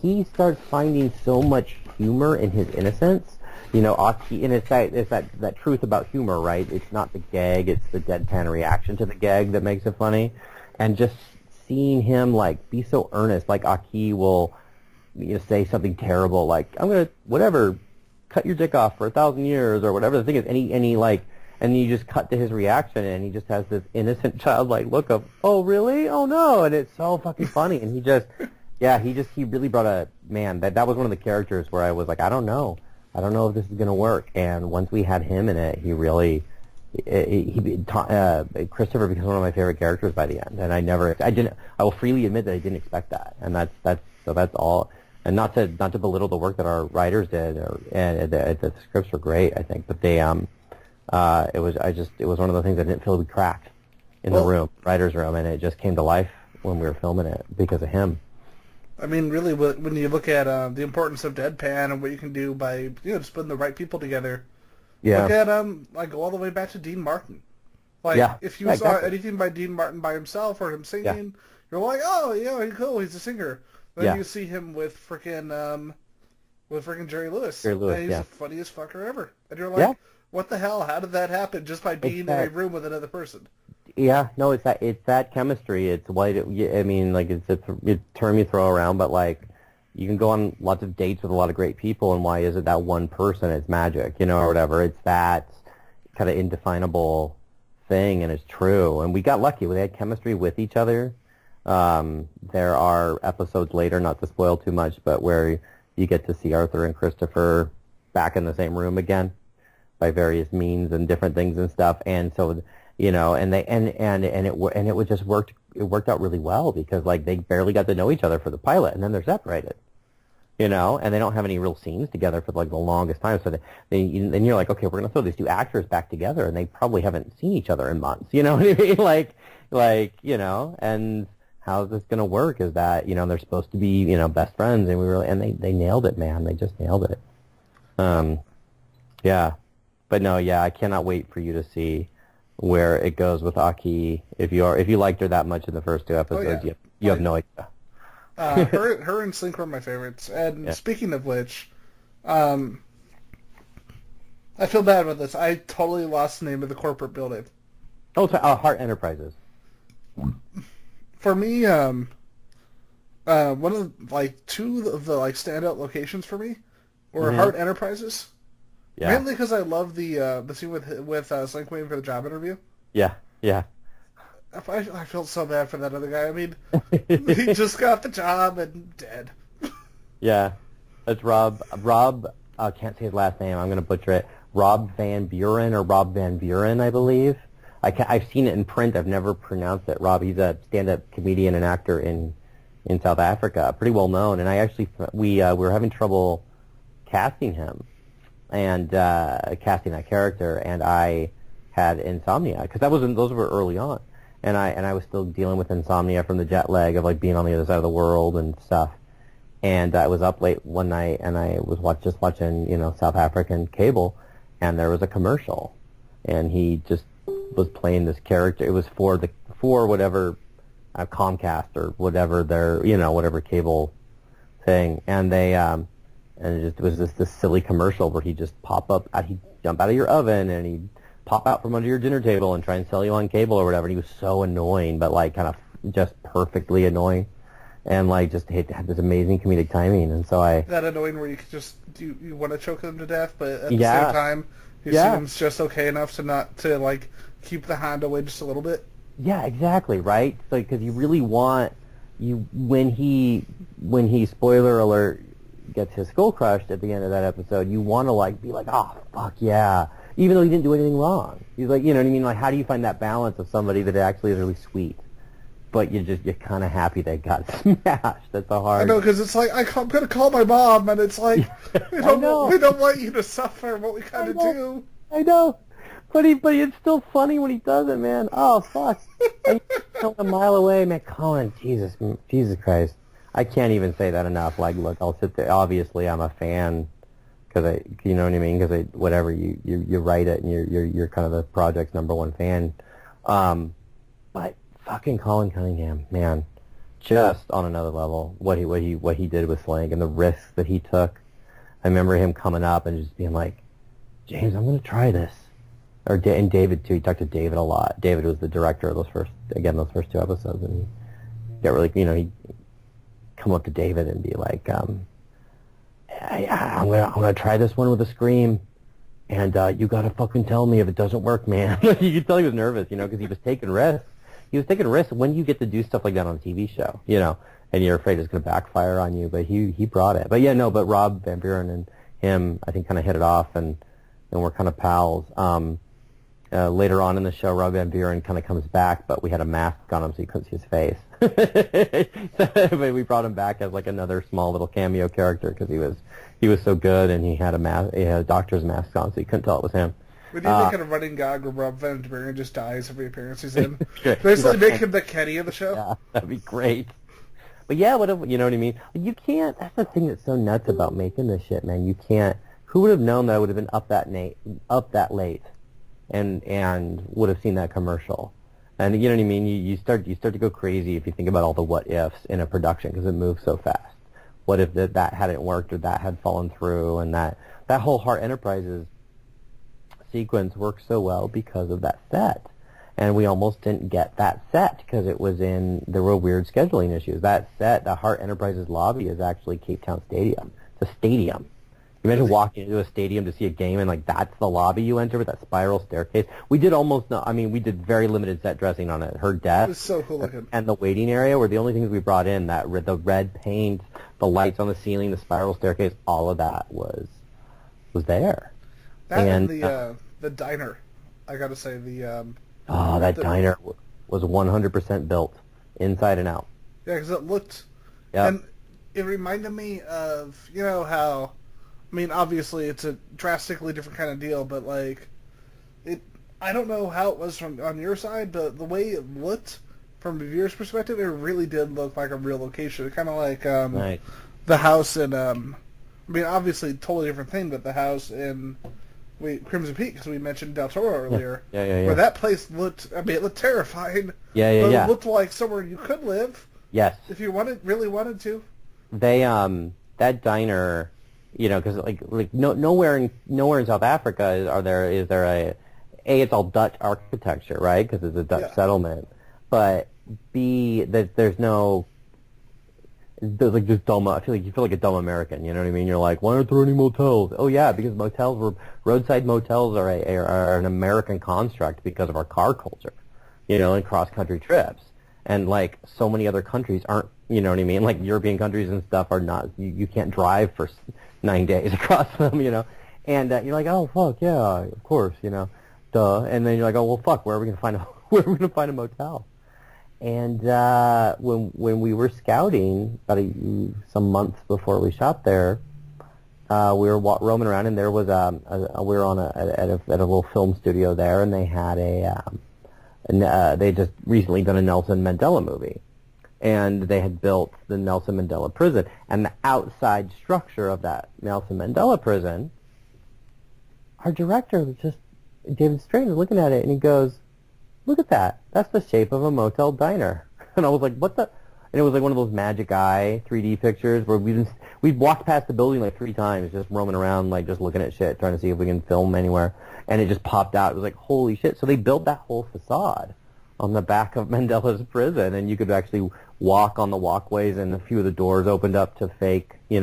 He starts finding so much humor in his innocence. You know, and it's that truth about humor, right? It's not the gag, it's the deadpan reaction to the gag that makes it funny. And just seeing him, like, be so earnest, like Aki will, you know, say something terrible, like, I'm gonna, whatever, cut your dick off for 1,000 years, or whatever the thing is, and he like, and you just cut to his reaction, and he just has this innocent childlike look of, oh, really? Oh, no. And it's so fucking funny. And he really brought that was one of the characters where I was like, I don't know if this is going to work. And once we had him in it, he really, Christopher became one of my favorite characters by the end. And I will freely admit that I didn't expect that. And that's all. And not to belittle the work that our writers did, and the scripts were great, I think, but they, it was one of the things that didn't feel to be cracked in the room, writer's room, and it just came to life when we were filming it because of him. I mean, really, when you look at the importance of deadpan and what you can do by, you know, just putting the right people together. Yeah. Look at go all the way back to Dean Martin. Like, if you saw anything by Dean Martin by himself or him singing, you're like, oh, yeah, he's cool, he's a singer. Then you see him with freaking Jerry Lewis. Jerry Lewis, and he's yeah. the funniest fucker ever. And you're like, Yeah. what the hell? How did that happen just by being in a room with another person? Yeah, no, it's that chemistry. It's what I mean, like it's a term you throw around, but like you can go on lots of dates with a lot of great people, and why is it that one person? It's magic, or whatever. It's that kind of indefinable thing, and it's true. And we got lucky. We had chemistry with each other. There are episodes later, not to spoil too much, but where you get to see Arthur and Christopher back in the same room again by various means and different things and stuff. And so, and it was just worked. It worked out really well because like they barely got to know each other for the pilot, and then they're separated. And they don't have any real scenes together for like the longest time. So then you're like, okay, we're gonna throw these two actors back together, and they probably haven't seen each other in months. You know what I mean? And how's this gonna work? Is that they're supposed to be best friends, and they nailed it, man. They just nailed it. Yeah, but no, yeah, I cannot wait for you to see where it goes with Aki. If you liked her that much in the first two episodes, you have no idea. Her and Slink were my favorites. And speaking of which, I feel bad about this. I totally lost the name of the corporate building. Oh, sorry, Heart Enterprises. For me, one of two of the standout locations for me were Heart Enterprises. Yeah. Mainly because I love the scene with Slink waiting for the job interview. Yeah. I felt so bad for that other guy. I mean, he just got the job and dead. Yeah, that's Rob. I can't say his last name. I'm going to butcher it. Rob Van Buren or Rob Van Buren, I believe. I've seen it in print. I've never pronounced it. Rob, he's a stand-up comedian and actor in South Africa, pretty well known. And we were having trouble casting him and casting that character, and I had insomnia because those were early on. And I was still dealing with insomnia from the jet lag of like being on the other side of the world and stuff. And I was up late one night and I was just watching South African cable, and there was a commercial, and he just was playing this character. It was for whatever Comcast or whatever their whatever cable thing, and they and it was just this silly commercial where he'd just pop up, he'd jump out of your oven and he'd pop out from under your dinner table and try and sell you on cable or whatever. And he was so annoying, but like kind of just perfectly annoying, and like just had this amazing comedic timing. And so that annoying where you could just you want to choke them to death, but at the same time he seems just okay enough to not to like keep the hand away just a little bit. Yeah, exactly, right. So because you really want when he spoiler alert gets his skull crushed at the end of that episode, you want to like be like, oh fuck yeah. Even though he didn't do anything wrong. He's like, you know what I mean? Like, how do you find that balance of somebody that actually is really sweet, but you're kind of happy they got smashed? That's a hard... I know, because it's like, I'm going to call my mom, and it's like, we don't want you to suffer what we kind of do. I know. But it's still funny when he does it, man. Oh, fuck. And a mile away, man. Colin, Jesus Christ. I can't even say that enough. Like, look, I'll sit there. Obviously, I'm a fan. Because you know what I mean? Because whatever you write it and you're kind of the project's number one fan, but fucking Colin Cunningham, man, just on another level. What he did with Slink and the risks that he took. I remember him coming up and just being like, James, I'm going to try this. And David too. He talked to David a lot. David was the director of those first two episodes, and he got really he'd come up to David and be like. I'm gonna try this one with a scream, and you gotta fucking tell me if it doesn't work, man. You could tell he was nervous, because he was taking risks. He was taking risks when you get to do stuff like that on a TV show, and you're afraid it's gonna backfire on you. But he brought it. But Rob Van Buren and him, I think, kind of hit it off, and we're kind of pals. Later on in the show, Rob Van Buren kind of comes back, but we had a mask on him so you couldn't see his face. But we brought him back as like another small little cameo character because he was so good, and he had a doctor's mask on, so you couldn't tell it was him. We need to make it a running gag where Rob Van Buren just dies every appearance he's in. Basically make him the Kenny of the show. Yeah, that'd be great. But yeah, you know what I mean? You can't, that's the thing that's so nuts about making this shit, man. You can't, who would have known that I would have been up that late and would have seen that commercial And you know what I mean? You start to go crazy if you think about all the what ifs in a production because it moves so fast. What if that hadn't worked or that had fallen through, and that whole Hart Enterprises sequence worked so well because of that set. And we almost didn't get that set because there were weird scheduling issues. That set, the Hart Enterprises lobby, is actually Cape Town Stadium. It's a stadium. You imagine walking into a stadium to see a game and like that's the lobby you enter with that spiral staircase. We did we did very limited set dressing on it. Her desk it was so cool looking. And the waiting area were the only things we brought in. The red paint, the lights on the ceiling, the spiral staircase, all of that was there. That and the diner, I gotta say that diner was 100% built inside and out. Yeah, because it looked, and it reminded me of how. I mean, obviously, it's a drastically different kind of deal, but, like, I don't know how it was on your side, but the way it looked from a viewer's perspective, it really did look like a real location. Kind of like nice. The house in, I mean, obviously, totally different thing, but the house in Crimson Peak, because we mentioned Del Toro earlier, where that place looked, I mean, it looked terrifying. But it looked like somewhere you could live. Yes. If you really wanted to. They, that diner... because nowhere in South Africa is there a it's all Dutch architecture, right? Because it's a Dutch settlement. But B, there's like just dumb. I feel like you feel like a dumb American. You know what I mean? You're like, why aren't there any motels? Oh yeah, because roadside motels are an American construct because of our car culture. And cross country trips. And like so many other countries aren't. You know what I mean? Like European countries and stuff are not. You can't drive for 9 days across them, and you're like, oh fuck yeah, of course, duh. And then you're like, oh well, fuck, where are we gonna find a motel? And when we were scouting about some months before we shot there, we were roaming around, and there was we were at a little film studio there, and they had they just recently done a Nelson Mandela movie. And they had built the Nelson Mandela prison. And the outside structure of that Nelson Mandela prison, our director was David Strain was looking at it, and he goes, look at that. That's the shape of a motel diner. And I was like, what the? And it was like one of those Magic Eye 3D pictures where we've walked past the building like 3 times, just roaming around, like just looking at shit, trying to see if we can film anywhere. And it just popped out. It was like, holy shit. So they built that whole facade on the back of Mandela's prison, and you could actually walk on the walkways, and a few of the doors opened up to fake, you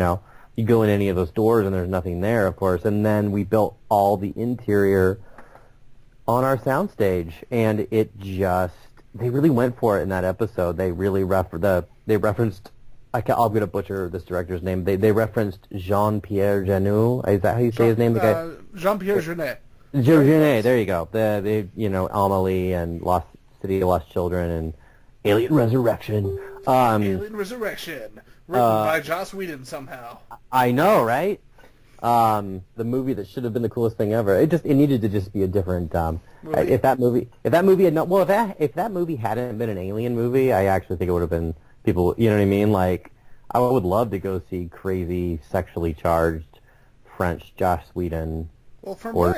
go in any of those doors and there's nothing there, of course. And then we built all the interior on our soundstage, and they really went for it in that episode. They really referenced, I'm going to butcher this director's name, they referenced Jean-Pierre Jeunet. Is that how you say his name? Jean-Pierre Jeunet. Jeunet, there you go. Amelie and City of Lost Children and Alien Resurrection. Alien Resurrection, written by Joss Whedon somehow. I know, right? The movie that should have been the coolest thing ever. It needed to just be a different. If that movie hadn't been an Alien movie, I actually think it would have been people. You know what I mean? Like, I would love to go see crazy, sexually charged French Joss Whedon. Well, from what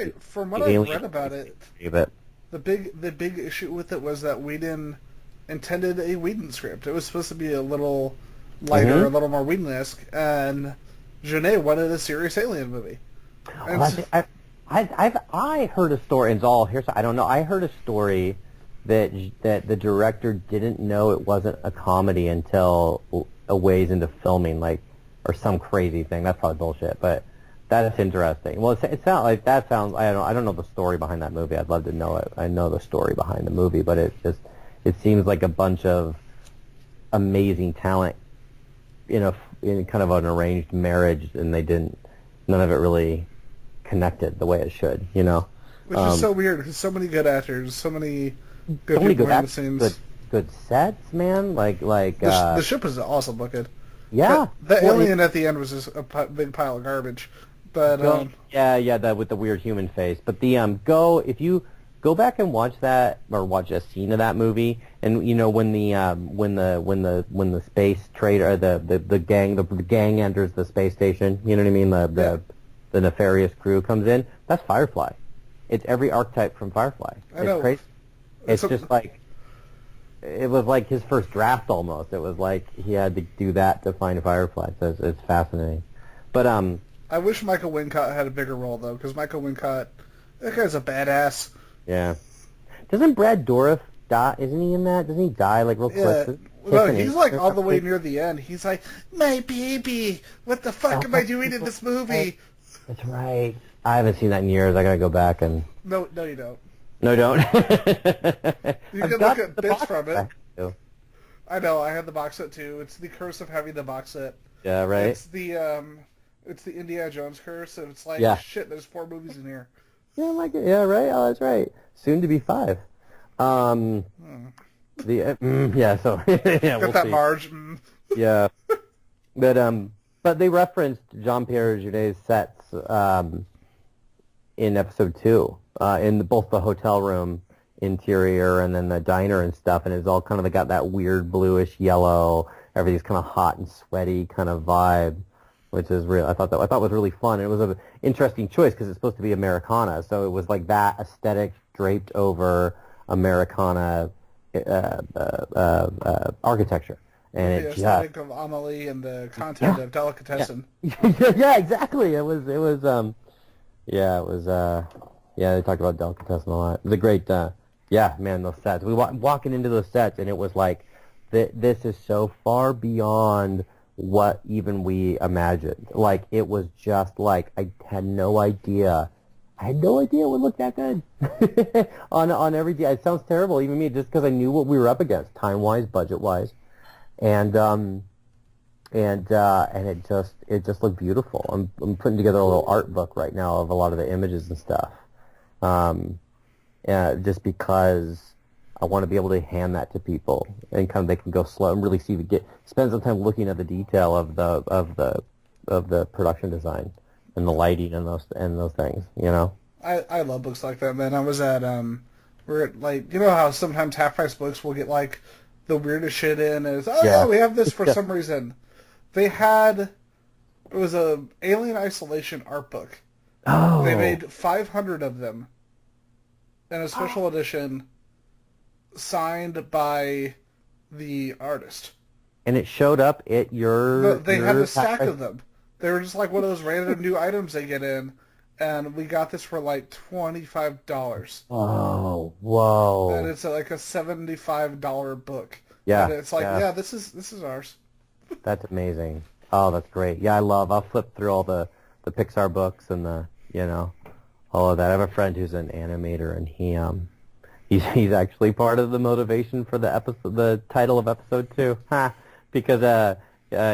I've read about it, the big issue with it was that Whedon intended a Whedon script. It was supposed to be a little lighter, a little more Whedon-esque, and Jeunet wanted a serious alien movie. I heard a story, and I don't know. I heard a story that the director didn't know it wasn't a comedy until a ways into filming, or some crazy thing. That's probably bullshit, but that's interesting. Well, it sounds like that sounds. I don't know the story behind that movie. I'd love to know it. I know the story behind the movie, but it seems like a bunch of amazing talent in kind of an arranged marriage, and none of it really connected the way it should, Which is so weird, because so many good actors, so many good people behind the scenes. Good sets, man. The ship was awesome looking. Yeah. The alien at the end was just a big pile of garbage. But that with the weird human face. But if you go back and watch that, or watch a scene of that movie, and when the space trader, the gang enters the space station, you know what I mean? The nefarious crew comes in. That's Firefly. It's every archetype from Firefly. It's crazy. It's just like it was like his first draft almost. It was like he had to do that to find Firefly. So it's fascinating. But I wish Michael Wincott had a bigger role though, because Michael Wincott, that guy's a badass. Yeah. Doesn't Brad Dourif die? Isn't he in that? Doesn't he die like real quick? No, he's like all the way near the end. He's like, my baby, what the fuck am I doing in this movie? That's right. I haven't seen that in years. I gotta go back and. No, you don't. No, don't. You can look at bits from it. I know. I had the box set too. It's the curse of having the box set. Yeah, right. It's the Indiana Jones curse, and it's like shit. There's 4 movies in here. Yeah, like it. Yeah, right. Oh, that's right. Soon to be 5. Yeah. So yeah, Got that Marge. Yeah, but they referenced Jean-Pierre Journet's sets in episode 2, in both the hotel room interior and then the diner and stuff, and it's all kind of got that weird bluish yellow. Everything's kind of hot and sweaty kind of vibe, which is real. I thought was really fun. It was an interesting choice because it's supposed to be Americana, so it was like that aesthetic draped over Americana architecture. And the aesthetic of Amelie and the content of Delicatessen. Yeah, exactly. It was. They talked about Delicatessen a lot. It was a great. Those sets. We walking into those sets, and it was like, this is so far beyond what even we imagined. Like, it was just like, I had no idea it would look that good on every day. It sounds terrible, even me, just because I knew what we were up against, time-wise, budget-wise, and it just looked beautiful. I'm putting together a little art book right now of a lot of the images and stuff, just because I want to be able to hand that to people and kind of they can go slow and really spend some time looking at the detail of the production design and the lighting and those things, you know. I love books like that, man. I was at we're at, like, you know how sometimes half price books will get like the weirdest shit in, and it's we have this for some reason. It was a Alien Isolation art book. Oh. They made 500 of them in a special edition, signed by the artist. And it showed up at your. They had a stack of them. They were just like one of those random new items they get in, and we got this for like $25. Oh, whoa! And it's like a $75 book. Yeah, and it's like, this is ours. That's amazing. Oh, that's great. Yeah, I'll flip through all the Pixar books and all of that. I have a friend who's an animator, and he's actually part of the motivation for the title of episode 2. Because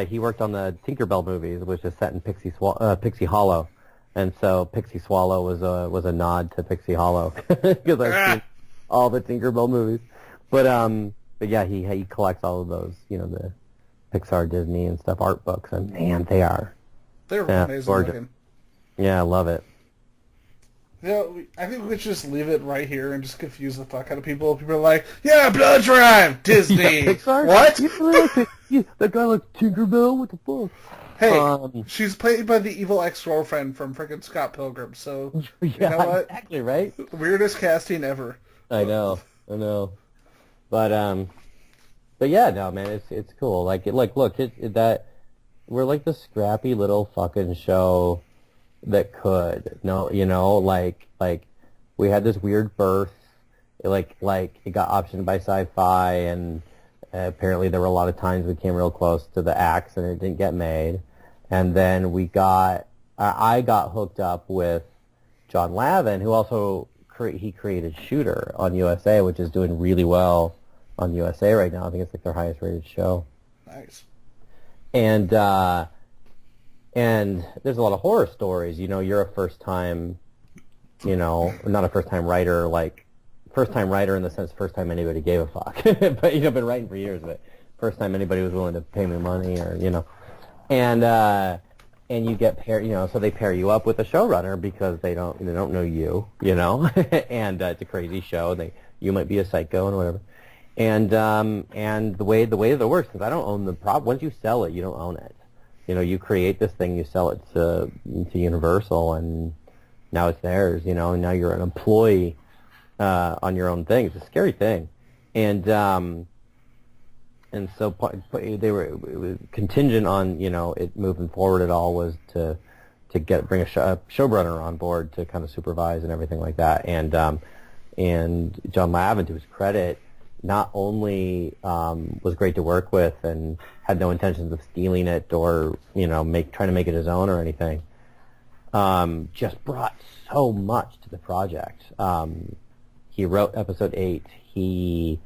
he worked on the Tinkerbell movies, which is set in Pixie Hollow, and so Pixie Swallow was a nod to Pixie Hollow because I've seen all the Tinkerbell movies. But yeah, he collects all of those, the Pixar, Disney, and stuff art books, and man, they're amazing gorgeous. looking. Yeah, I love it. Yeah, I think we should just leave it right here and just confuse the fuck out of people. People are like, yeah, Blood Drive, Disney. Yeah, Pixar? What? That guy like Tinkerbell? What the fuck? Hey, she's played by the evil ex-girlfriend from frickin' Scott Pilgrim, so you know what? Exactly, right? Weirdest casting ever. I know. But yeah, no, man, it's cool. Like look, that we're like the scrappy little fucking show that could. No, like we had this weird birth. Like it got optioned by Sci-Fi, and apparently there were a lot of times we came real close to the axe and it didn't get made. And then I got hooked up with John Lavin, who also he created Shooter on USA, which is doing really well on USA right now. I think it's like their highest rated show. Nice. And there's a lot of horror stories. You're a first time, not a first time writer, like first time writer in the sense first time anybody gave a fuck. But been writing for years, but first time anybody was willing to pay me money, or and you get so they pair you up with a showrunner because they don't know you, and it's a crazy show. You might be a psycho and whatever. And the way that it works, because I don't own the prop. Once you sell it, you don't own it. You create this thing, you sell it to Universal, and now it's theirs. And now you're an employee on your own thing. It's a scary thing. And And so they were, it was contingent on, it moving forward at all was to bring a showrunner on board to kind of supervise and everything like that. And John Lavin, to his credit, not only was great to work with and had no intentions of stealing it or trying to make it his own or anything, just brought so much to the project. He wrote episode 8. He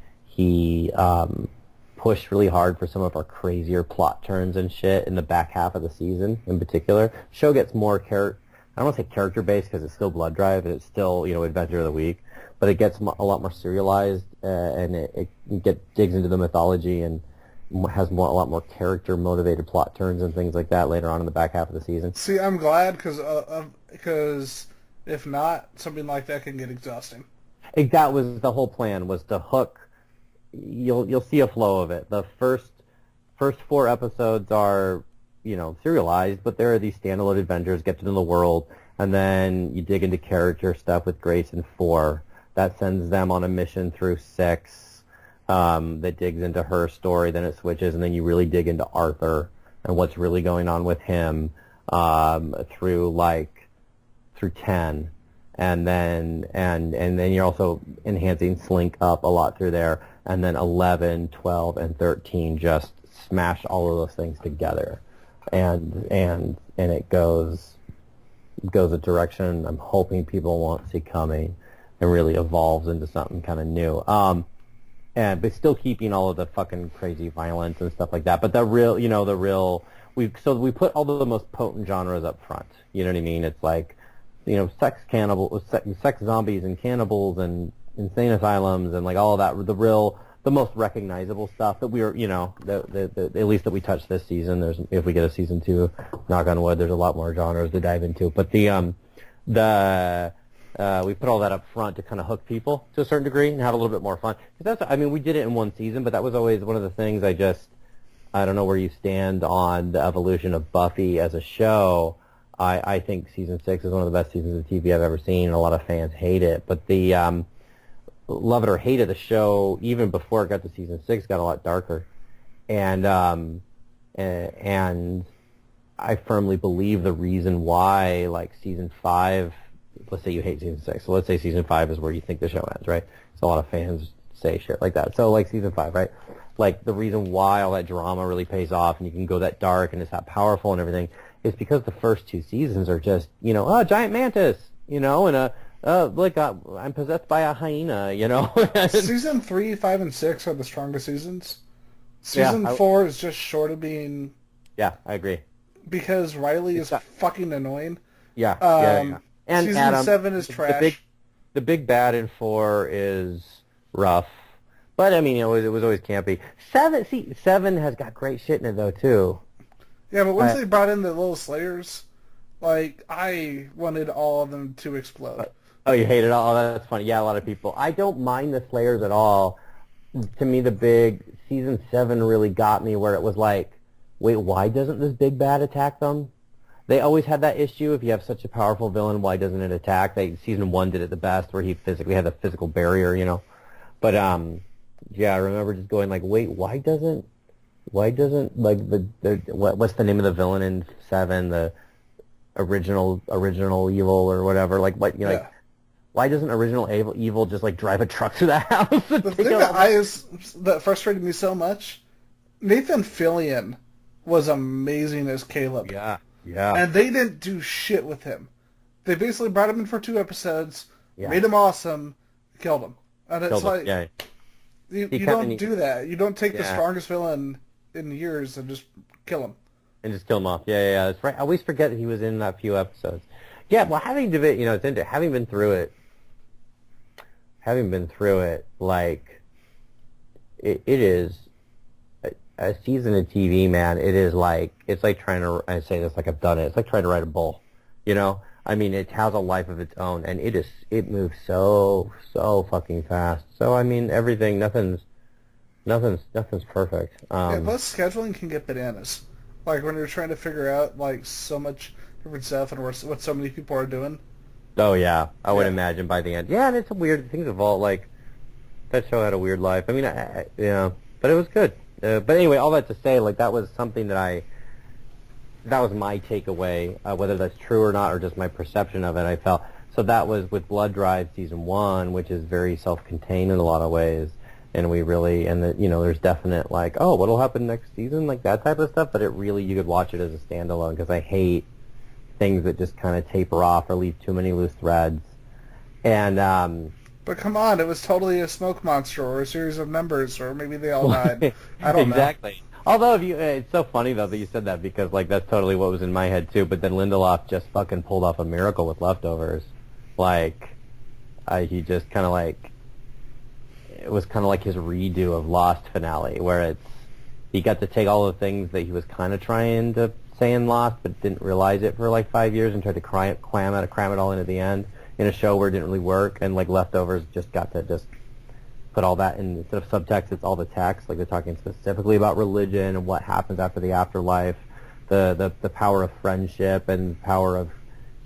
pushed really hard for some of our crazier plot turns and shit in the back half of the season in particular. Show gets more I don't want to say character-based because it's still Blood Drive and it's still, Adventure of the Week, but it gets a lot more serialized and it digs into the mythology and has a lot more character-motivated plot turns and things like that later on in the back half of the season. See, I'm glad because if not, something like that can get exhausting. That was the whole plan, was to hook. You'll see a flow of it. The first 4 episodes are, serialized, but there are these standalone adventures, get to know the world, and then you dig into character stuff with Grace in 4. That sends them on a mission through 6. That digs into her story, then it switches, and then you really dig into Arthur and what's really going on with him through 10. And then you're also enhancing Slink up a lot through there. And then 11, 12, and 13 just smash all of those things together. And it goes a direction I'm hoping people won't see coming and really evolves into something kind of new. But still keeping all of the fucking crazy violence and stuff like that. But we put all the most potent genres up front. You know what I mean? It's like, sex zombies and cannibals and insane asylums and like all of that, the most recognizable stuff that we were, at least that we touched this season. If we get a season 2, knock on wood, there's a lot more genres to dive into. But we put all that up front to kind of hook people to a certain degree and have a little bit more fun. We did it in one season, but that was always one of the things I don't know where you stand on the evolution of Buffy as a show. I think season 6 is one of the best seasons of TV I've ever seen, and a lot of fans hate it. But the love it or hate it, the show, even before it got to season 6, got a lot darker. And I firmly believe the reason why, like, season 5, let's say you hate season 6, so let's say season 5 is where you think the show ends, right? So a lot of fans say shit like that. So, like, season 5, right? Like, the reason why all that drama really pays off and you can go that dark and it's that powerful and everything is because the first 2 seasons are just, giant mantis, and I'm possessed by a hyena, Season 3, 5, and 6 are the strongest seasons. Season 4 is just short of being... Yeah, I agree. Because Riley is fucking annoying. Yeah, And season Adam, 7 is trash. The big bad in 4 is rough. But, it was always campy. 7 has got great shit in it, though, too. Yeah, but once they brought in the little Slayers, I wanted all of them to explode. Oh, you hate it all? Oh, that's funny. Yeah, a lot of people. I don't mind the Slayers at all. To me, season 7 really got me where it was like, wait, why doesn't this big bad attack them? They always had that issue. If you have such a powerful villain, why doesn't it attack? Season 1 did it the best, where he physically had a physical barrier, But, I remember just going like, wait, why doesn't what's the name of the villain in 7? The original evil or whatever. Like what why doesn't original evil just like drive a truck through the house? The thing that frustrated me so much, Nathan Fillion was amazing as Caleb. Yeah. And they didn't do shit with him. They basically brought him in for 2 episodes, made him awesome, killed him. And it's you don't do that. You don't take the strongest villain in years and just kill him. And just kill him off. Yeah, that's right. I always forget that he was in that few episodes. Yeah, well, having been through it, like, it is a season of TV, man. It is like, it's like trying to, I say this like I've done it, it's like trying to write a bull, it has a life of its own, and it moves so fucking fast. So, everything, nothing's perfect. Plus scheduling can get bananas. Like, when you're trying to figure out, like, so much different stuff and what so many people are doing. Oh, yeah. I would imagine by the end. Yeah, and things evolve. Like, that show had a weird life. But it was good. But anyway, all that to say, like, that was something that was my takeaway, whether that's true or not, or just my perception of it. I felt so that was with Blood Drive season 1, which is very self-contained in a lot of ways, and there's definite like, oh, what'll happen next season, like that type of stuff. But you could watch it as a standalone because I hate things that just kind of taper off or leave too many loose threads. And but come on, it was totally a smoke monster or a series of members, or maybe they all died. I don't know. Exactly. Although it's so funny though that you said that, because like that's totally what was in my head too. But then Lindelof just fucking pulled off a miracle with Leftovers. Like, he just kind of like, it was kind of like his redo of Lost finale, where he got to take all the things that he was kind of trying to say in Lost, but didn't realize it for like 5 years, and tried to cram it all in at the end in a show where it didn't really work. And like Leftovers just got to just put all that in, instead of subtext, it's all the text. Like, they're talking specifically about religion and what happens after the afterlife, the power of friendship and power of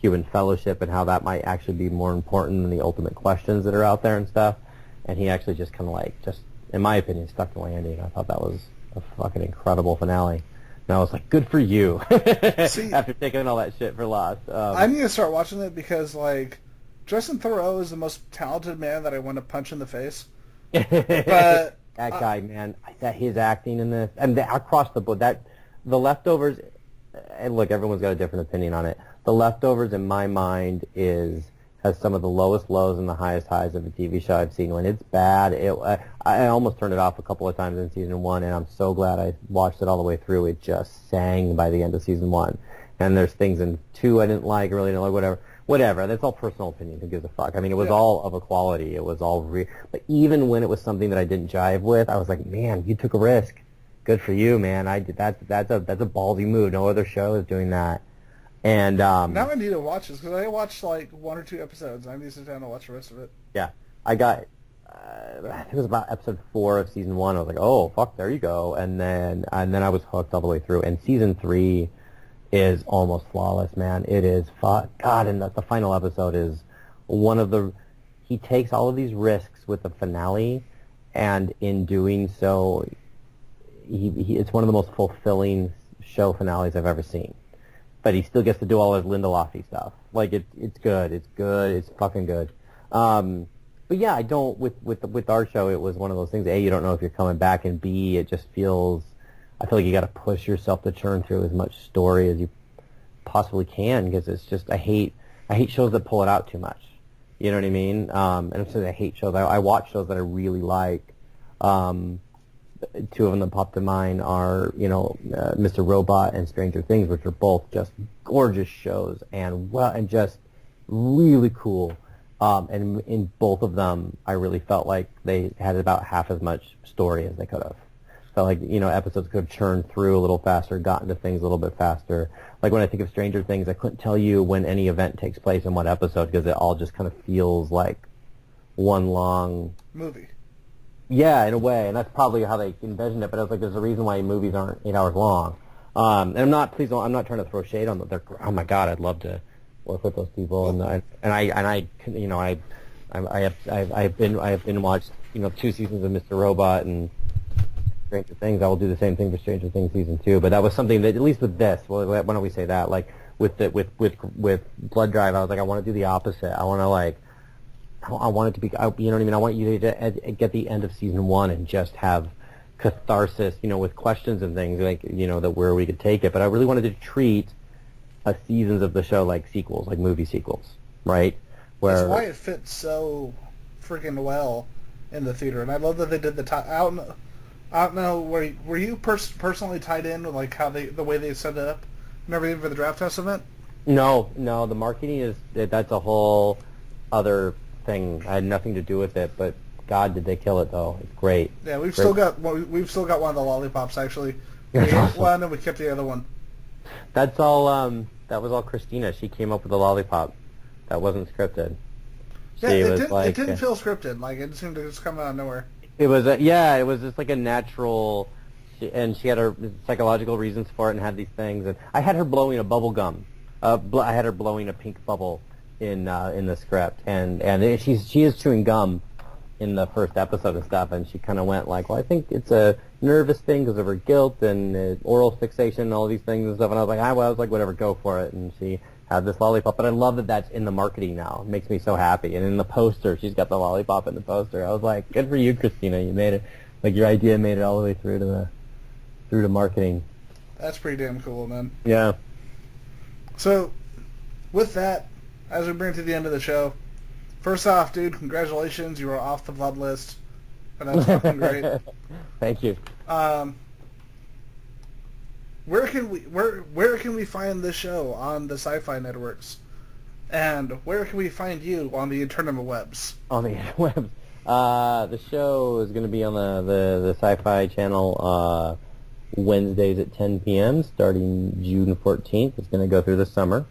human fellowship, and how that might actually be more important than the ultimate questions that are out there and stuff. And he actually just kind of like, just in my opinion, stuck the landing. I thought that was a fucking incredible finale. And I was like, good for you. See, after taking all that shit for Lost. I need to start watching it because, like, Justin Theroux is the most talented man that I want to punch in the face. But that guy, man, his acting in this, and across the board, The Leftovers, and look, everyone's got a different opinion on it. The Leftovers, in my mind, has some of the lowest lows and the highest highs of a TV show I've seen. When it's bad, I almost turned it off a couple of times in season 1, and I'm so glad I watched it all the way through. It just sang by the end of season 1. And there's things in 2 I didn't like, really didn't like, whatever. That's all personal opinion. Who gives a fuck? I mean, it was all of a quality. It was all but even when it was something that I didn't jive with, I was like, man, you took a risk. Good for you, man. That's a ballsy move. No other show is doing that. And now I need to watch this because I watched like 1 or 2 episodes. I need to sit down and watch the rest of it. Yeah, I got. I think it was about episode 4 of season 1. I was like, oh fuck, there you go. And then I was hooked all the way through. And season 3 is almost flawless, man. It is God, and the final episode is one of the. He takes all of these risks with the finale, and in doing so, it's one of the most fulfilling show finales I've ever seen. But he still gets to do all his Lindelof-y stuff. Like, it's good. It's good. It's fucking good. But yeah, I don't, with our show, it was one of those things, A, you don't know if you're coming back, and B, it just feels, I feel like you got to push yourself to churn through as much story as you possibly can, because it's just, I hate shows that pull it out too much. You know what I mean? And I'm saying I hate shows. I watch shows that I really like. 2 of them that popped to mind are, Mr. Robot and Stranger Things, which are both just gorgeous shows and just really cool. And in both of them, I really felt like they had about half as much story as they could have. Felt like, episodes could have churned through a little faster, gotten to things a little bit faster. Like when I think of Stranger Things, I couldn't tell you when any event takes place in what episode, because it all just kind of feels like one long movie. Yeah, in a way, and that's probably how they envisioned it. But I was like, there's a reason why movies aren't 8 hours long. And I'm not trying to throw shade on them. Oh my God, I'd love to work with those people. And I have been watched 2 seasons of Mr. Robot and Stranger Things. I will do the same thing for Stranger Things season 2. But that was something that, at least with this, well, why don't we say that? Like with Blood Drive, I was like, I want to do the opposite. I want it to be, you know what I mean? I want you to get the end of season 1 and just have catharsis, with questions and things, like, that where we could take it. But I really wanted to treat seasons of the show like sequels, like movie sequels, right? That's why it fits so freaking well in the theater. And I love that they did I don't know, were you personally tied in with like how the way they set it up and everything for the Draft House event? No, the marketing that's a whole other thing. I had nothing to do with it, but God, did they kill it though? It's great. Yeah, we've still got one of the lollipops actually. We ate one and we kept the other one. That's all. That was all Christina. She came up with the lollipop. That wasn't scripted. Yeah, it didn't feel scripted. Like, it seemed to just come out of nowhere. It was it was just like a natural, and she had her psychological reasons for it and had these things. And I had her blowing a bubble gum. I had her blowing a pink bubble in the script, and she is chewing gum in the first episode and stuff, and she kind of went like, well, I think it's a nervous thing because of her guilt and oral fixation and all these things and stuff. And I was like, whatever, go for it. And she had this lollipop, but I love that that's in the marketing now. It makes me so happy. And in the poster, she's got the lollipop in the poster. I was like, good for you, Christina. You made it. Like, your idea made it all the way through to marketing. That's pretty damn cool, man. Yeah. So, with that, as we bring to the end of the show, first off, dude, congratulations. You are off the blood list. And that's fucking great. Thank you. Where can we find this show on the Sci-Fi networks? And where can we find you on the internet webs? On the webs. The show is going to be on the Sci-Fi channel Wednesdays at 10 p.m. starting June 14th. It's going to go through the summer.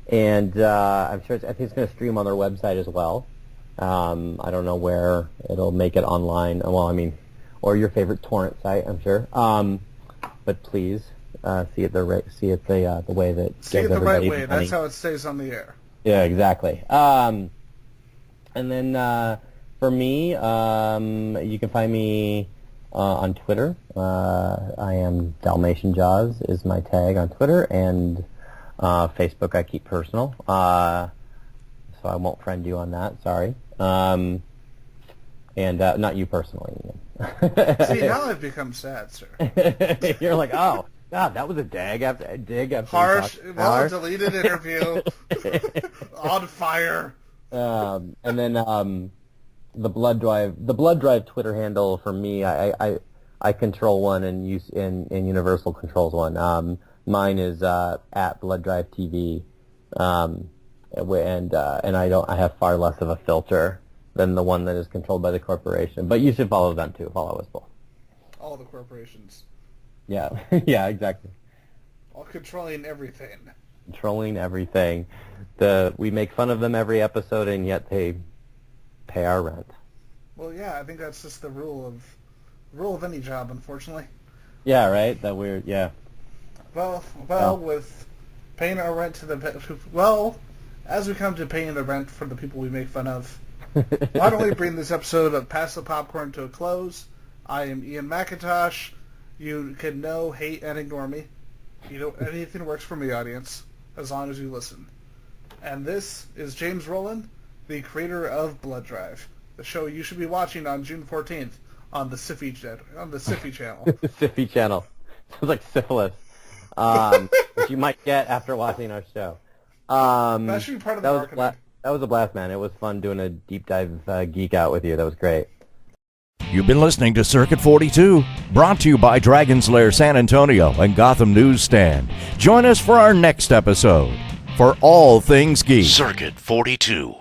And I'm sure I think it's going to stream on their website as well. I don't know where it'll make it online. Well, I mean, or your favorite torrent site, I'm sure. But please see it the way that see it the right way. That's how it stays on the air. Yeah, exactly. And then for me, you can find me on Twitter. I am Dalmatian Jaws is my tag on Twitter, and Facebook I keep personal. So I won't friend you on that. Sorry. And not you personally. See, now I've become sad, sir. You're like, oh, God, that was a dig after harsh, well deleted interview. On fire. And then the blood drive Twitter handle for me, I control one and Universal controls one. Mine is at Blood Drive TV, and I have far less of a filter than the one that is controlled by the corporation. But you should follow them too. Follow us both. All the corporations. Yeah, yeah, exactly. All controlling everything. Controlling everything. We make fun of them every episode, and yet they pay our rent. Well, yeah, I think that's just the rule of any job, unfortunately. Yeah, right. That weird. Yeah. Well, with paying our rent as we come to paying the rent for the people we make fun of, why don't we bring this episode of Pass the Popcorn to a close? I am Ian McIntosh. You can know, hate, and ignore me. Anything works for me, audience, as long as you listen. And this is James Roland, the creator of Blood Drive, the show you should be watching on June 14th on the Siffy channel. The Siffy channel. Sounds like syphilis. Which you might get after watching our show. That should be part of the marketing. That was a blast, man. It was fun doing a deep dive geek out with you. That was great. You've been listening to Circuit 42, brought to you by Dragon's Lair San Antonio and Gotham Newsstand. Join us for our next episode. For all things geek. Circuit 42.